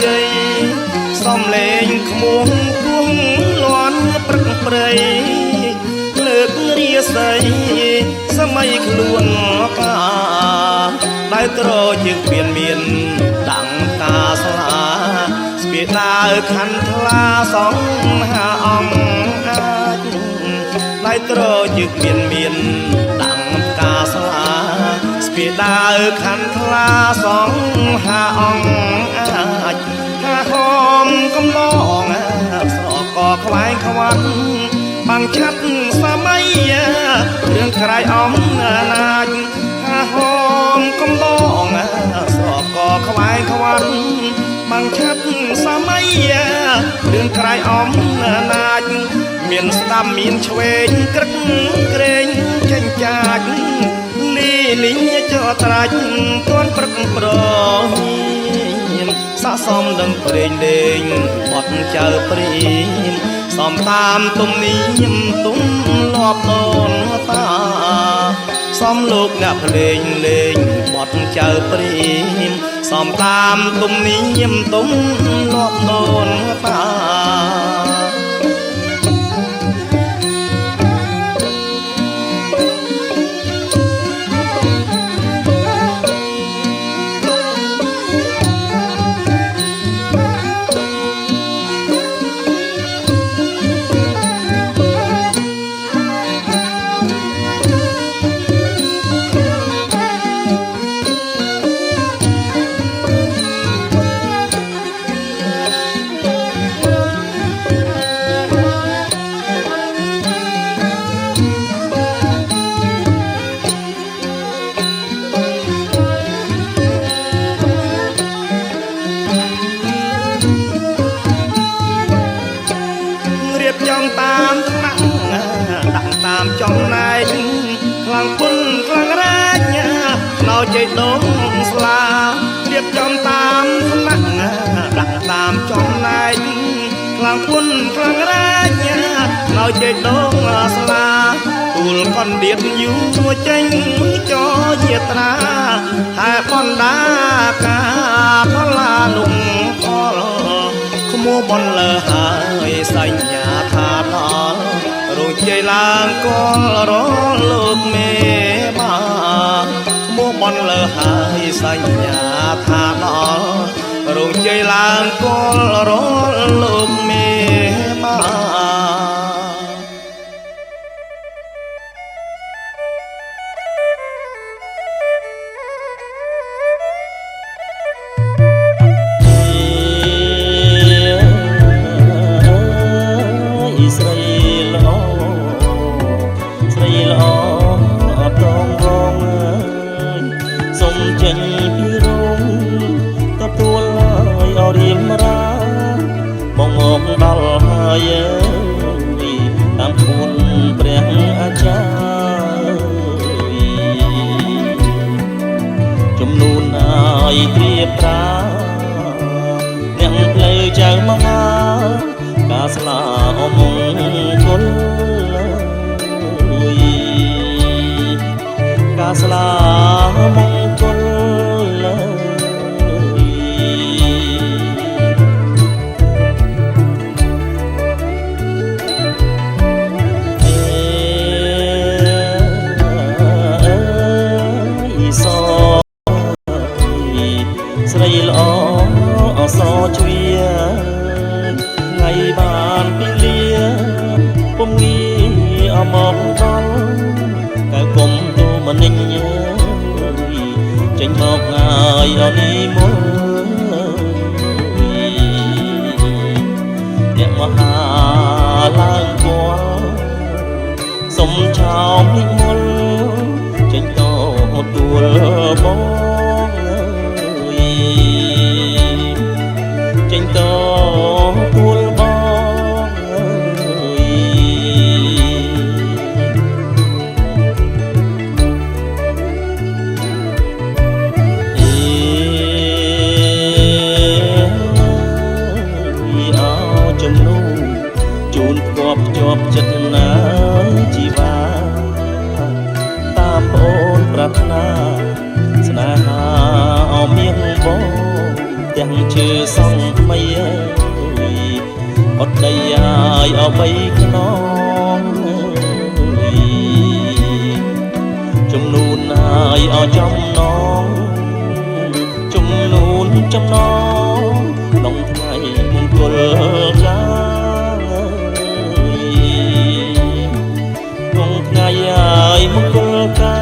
Speaker 3: ជ័យសំលេងក្មួយគង់លន់ព្រឹកព្រៃលើករាសីសម័យខ្លួនកាដែលត្រជាងមានដាំងតាស្លាស្ពាដាវខណ្ឌថ្លាសងហាអង្គអាចដែលត្រជាងមានដាំងតាស្លាស្ពាដាវខណ្ឌថ្លាសងហាអង្គអាចហាហមកំឡងស្រកខ្វាយខ្វាត់បាំងឆាត់សម័យរឿងក្រៃអំណាចហាហមកំឡងស្រកខ្វាយខ្វាត់បាំងឆាត់សម័យរឿងក្រៃអំណាចមានស្ដាំមានឆ្វេងក្រឹកក្រែងចេញចាចលីលីចត្រាច់ទាន់ព្រឹកប្រស័កសមដឹងព្រេងលេងបត់ចៅព្រីសំតាមទំនៀមទុំលាប់ដូនតាសំលោកអ្នកភ្លេងលេងបត់ចៅព្រីសំតាមទំនៀមទុំលាប់ដូនតាតាមថ្នាក់ដាក់តាមចំណែកខ្លាំងពុនខ្លាំងរែកនៅជ័យដងស្លារៀបចំតាមថ្នាក់ដាក់តាមចំណែកខ្លាំងពុនខ្លាំងរែកនៅជ័យដងស្លាទូលកនដៀតយូរចេញចយាត្រាតែបណ្ដាការផល្លានុផលក្មួបនលើហើយសញ្ញាថាដល់រោជ័យឡើងកលរលោកមេបាក្មួបនលើហើយសញ្ញាថាដល់រោជ័យឡើងកលរលោកមេបាដល់
Speaker 6: ប់ជាប់ចិត្តណាជីវាតាមប្អូនប្រាថ្នាស្នេហាអមៀងបងទាំងឈើសងថ្មីអត់ដីឲ្យអបីខ្នងជំនូនឲ្យអចំណងជំនូនចំណងក្នុងថ្ងៃមង្គលកាក្នុងថ្ងៃឲ្យមង្គលកា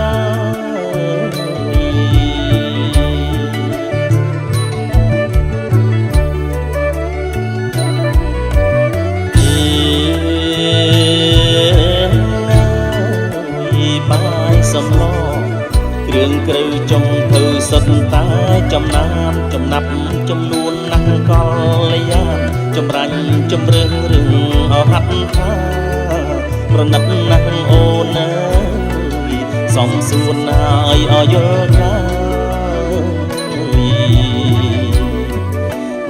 Speaker 6: សំឡងគ្រឿងក្រៅចុងធ្វើសិតតែចំណាំចំណាប់ចំនួនណាស់កលយានចម្រាញ់ជំរឿនរឿងអហត្ថថាប្រណិតណាស់អូនអើយសំសួនឲ្យអយល់ថា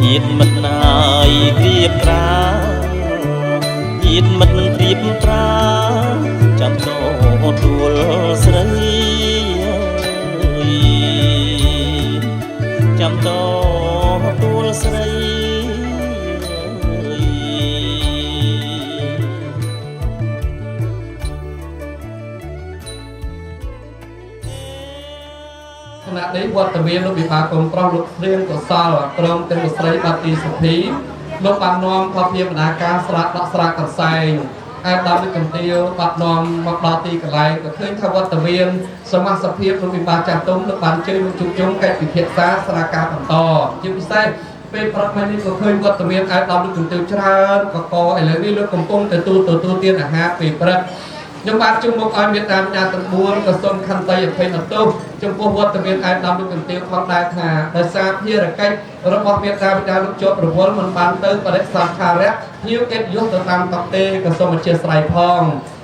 Speaker 6: ញាតិមិត្តណាយគ្រៀបត្រាញាតិមិត្តគ្រៀបត្រាចាំតទួលស្រីចាំតទួលស្រី
Speaker 2: ขณะนี้វត្តមានលោកវិបាកកូនប្រុសលោកស្រីកុសលព្រមទាំងលោកស្រីបាទីសុភីលោកបាននាំភពភាពបណ្ដាការស្រាកដកស្រាកកសែងអាដាមដូចកន្ទាវបាត់នាំមកដល់ទីកន្លែងក៏ឃើញថាវត្តមានសមាជិកភាពលោកវិបាកចាស់ទុំលោកបានជើញលោកជួបជុំកិច្ចពិភាក្សាស្រាការបន្តជាពិសេសពេលព្រឹកមិញនេះក៏ឃើញវត្តមានអាដាមដូចកន្ទាវច្រើនកកឥឡូវនេះលោកកំពុងទទួលទានអាហារពេលព្រឹកខ្ញុំបានជុំមុខឲ្យមេត្តាបញ្ញាទាំង4ក៏សូមខន្តីអភ័យអទោសចំពោះវត្តមានអាយដាមលោកកន្ទាវផងដែរថាដោយសារភារកិច្ចរបស់មេត្តាបញ្ញាលោកជាប់រវល់មិនបានទៅបរិស័ទខារៈភ្ញៀវកិត្តិយសទៅតាមតទេក៏សូមអធិស្ឋានផង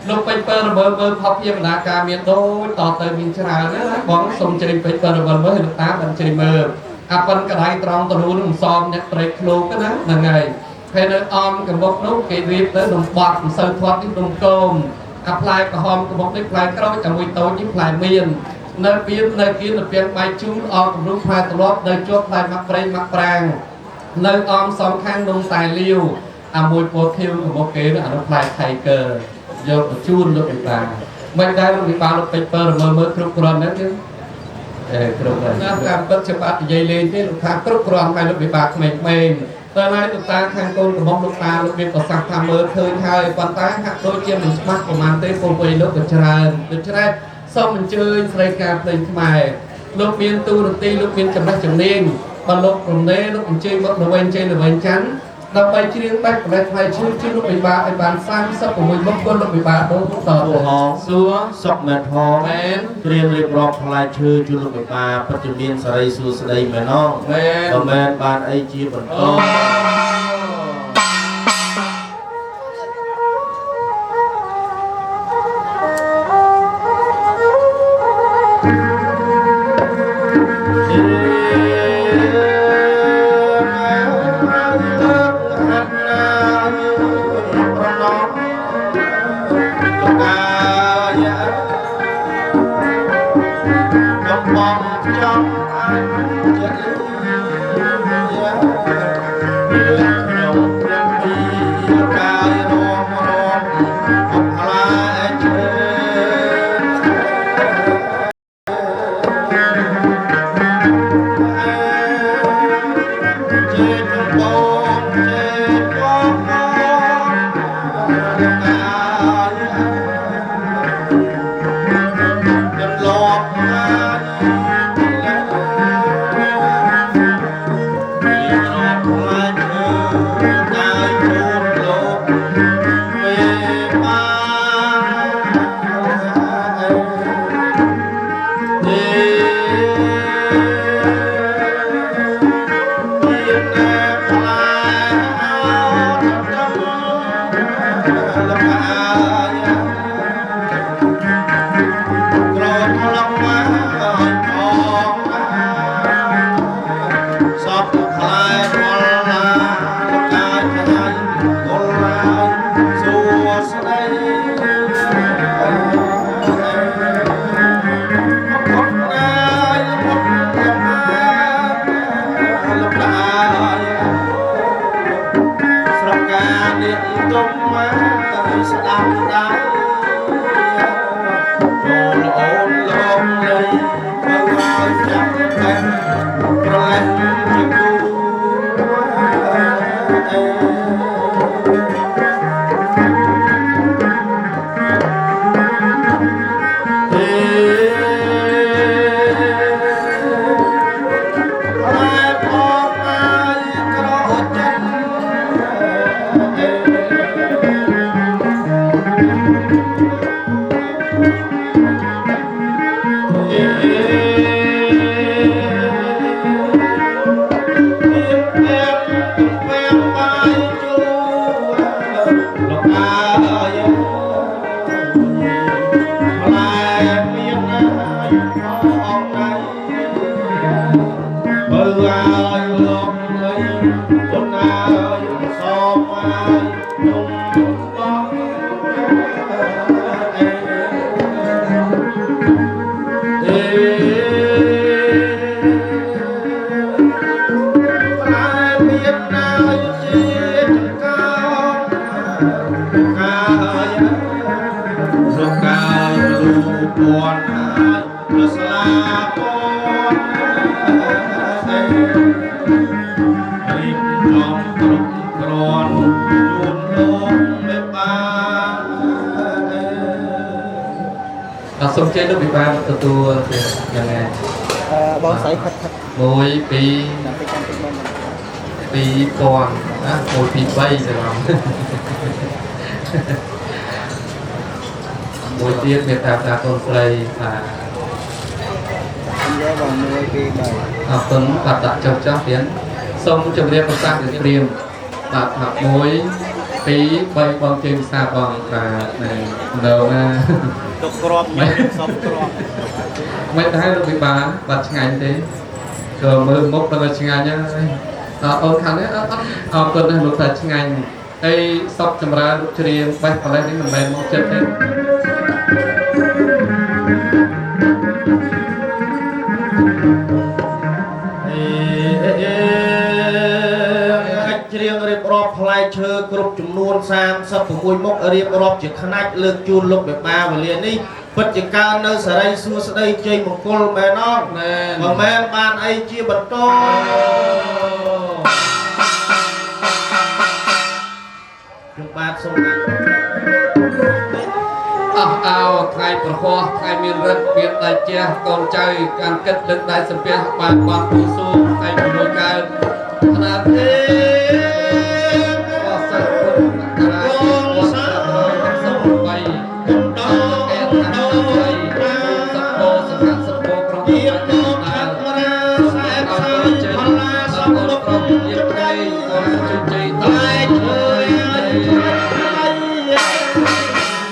Speaker 2: លោកពេជ្រពើរវើមើលផប់ជាបណ្ដាការមានដូចតទៅមានច្រើនណាបងសូមជើញពេជ្រពើរវើមើលឲ្យលោកតាបានជើញមើលអាប៉ុនកដៃត្រង់តលូននឹងសំអ្នកត្រេកឃ្លោកណាហ្នឹងហើយពេលនៅអមកំបុកនោះគេរៀបទៅនំបត់មិនសូវធាត់នេះនំគមអាផ្លែក្រហមកំបុកនេះផ្លែក្រូចជាមួយតូចនេះផ្លែមៀននៅពីនៅគៀនទៅពីបាយជូរអគំរូផ្លែត្រឡប់នៅជាប់ផ្លែមាក់ប្រេងមាក់ប្រាំងនៅអមសងខាងនំតែលាវអាមួយពោធៀវកំបុកគេអានោះផ្លែថៃកើយកទៅជូនលោកវិបាមិនដែរលោកវិបាលោកពេជ្រពើរមើលគ្រប់គ្រាន់ណាស់ទេគ្រប់ហើយតាមពិតជាបាត់និយាយលេងទេលោកថាគ្រប់គ្រាន់ហើយលោកវិបាក្មេងៗតែឡើយលោកតាខាងកូនកំពុងលោកតាលោកមានប្រសាសន៍ថាមើលឃើញហើយប៉ុន្តែហាក់ដូចជាមិនច្បាស់ប្រហែលទេពលវ័យលោកក៏ច្រើនដូច្នេះសូមអញ្ជើញស្រីការភ្លេងខ្មែរលោកមានទូរទស្សន៍លោកមានចំណេះជំនាញបើលោករំលែកលោកអញ្ជើញមកល្វែងចេញល្វែងច័ន្ទដើម្បីច្រៀងបែបប្រលេចផ្លែឈើជឿលោកវិបាឲ្យបាន36មុខគុណលោកវិបាដូចតទៅសួរសុកមែនផងមែនច្រៀងរៀបរាប់ផ្លែឈើជឿលោកវិបាពិតជាមានសេរីសួស្តីមែនអងមែនបើមែនបានអីជាបន្តស
Speaker 6: ស្ដាប់ដែរចូលអូនលងលៃបើឲ្យចាប់តែប្រែជាគូ
Speaker 2: សូមជ័យលោកវិបាលទទួលយ៉ាងណាបងស្អីខិត1 2 2000ណា1 2 3ទៅមួយទៀតមានតាកូនស្រីថានិយាយបង1 2 3អរគុណបាទដាក់ចុះទៀតសូមជម្រាបប្រសាសន៍ពីព្រាមបាទ1 2 3បងជើងសាបងបាទនៅណាទុកក្របសុំក្របមិនដែរលោកវិបាលបាត់ឆ្ងាញ់ទេក៏មើលមុខដល់ឆ្ងាញ់ហើយអូនខាងនេះអរគុណណាស់លោកថាឆ្ងាញ់ហើយសពចម្រើនរូបច្រៀងបេះប្រលេះនេះមិនមែនមកចិត្តទេច្រៀងរៀបរាប់ផ្លែឈើគ្រប់ចំនួន36មុខរៀបរាប់ជាខ្នាច់លើកជូនលោកបេបាវេលានេះពិតជាកើតនៅសេរីសួស្តីជ័យមង្គលមែនអត់មិនមែនបានអីជាបន្តខ្ញុំបាទសូមអោថ្ងៃប្រហោះថ្ងៃមានរិទ្ធមានដៃជះកូនចៅការគិតលើកដៃសំពះបានបានពូស៊ូថ្ងៃ6កើតขนาดนี้ก็สักคนกระไรก็สักคนสักไปคุณดอกแก่ทันใจสักโบสักขันสักโบกรองเยี่ยมโลกทักมาแสบสายพลาสักโลกรองเยี่ยมใจก็จุดใจตายเฉย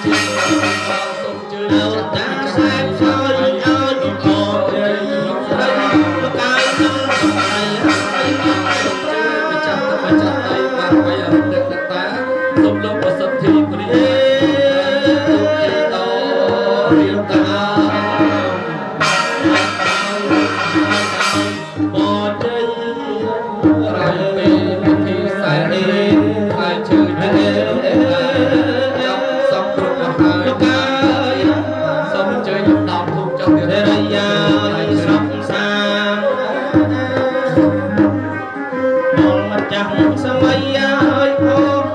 Speaker 2: จีบความสมจืดจัดจ้าแสบสายเอาจุดอ่อนใจได้ประกายน้ำใจจัดใจมาไว้เด็กตาสมลงประสบทีปริยตุกีโตเรียนตาบอใจไรเป็นพิสายเองใครชื่อเดิมยับสมกรุงหายกายสมเจยดำถูกจับเรียนยาสมสารจังสมัยยายพบ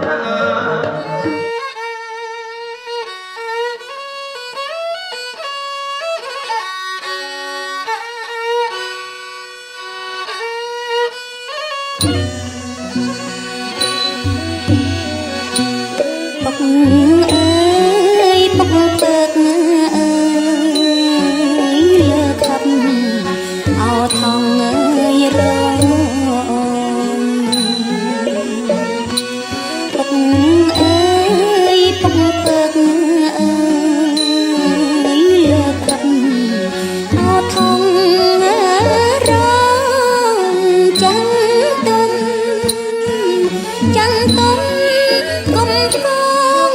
Speaker 4: จังต้นกลมกอง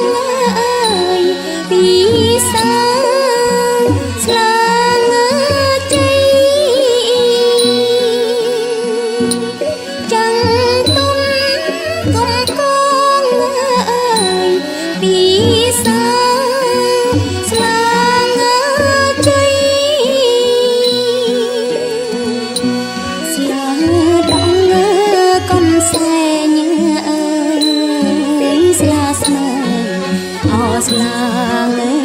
Speaker 4: ពីសាស្លាងជ័យស្លាដងកុនសែញអើយស្លាស្នើអស្លាង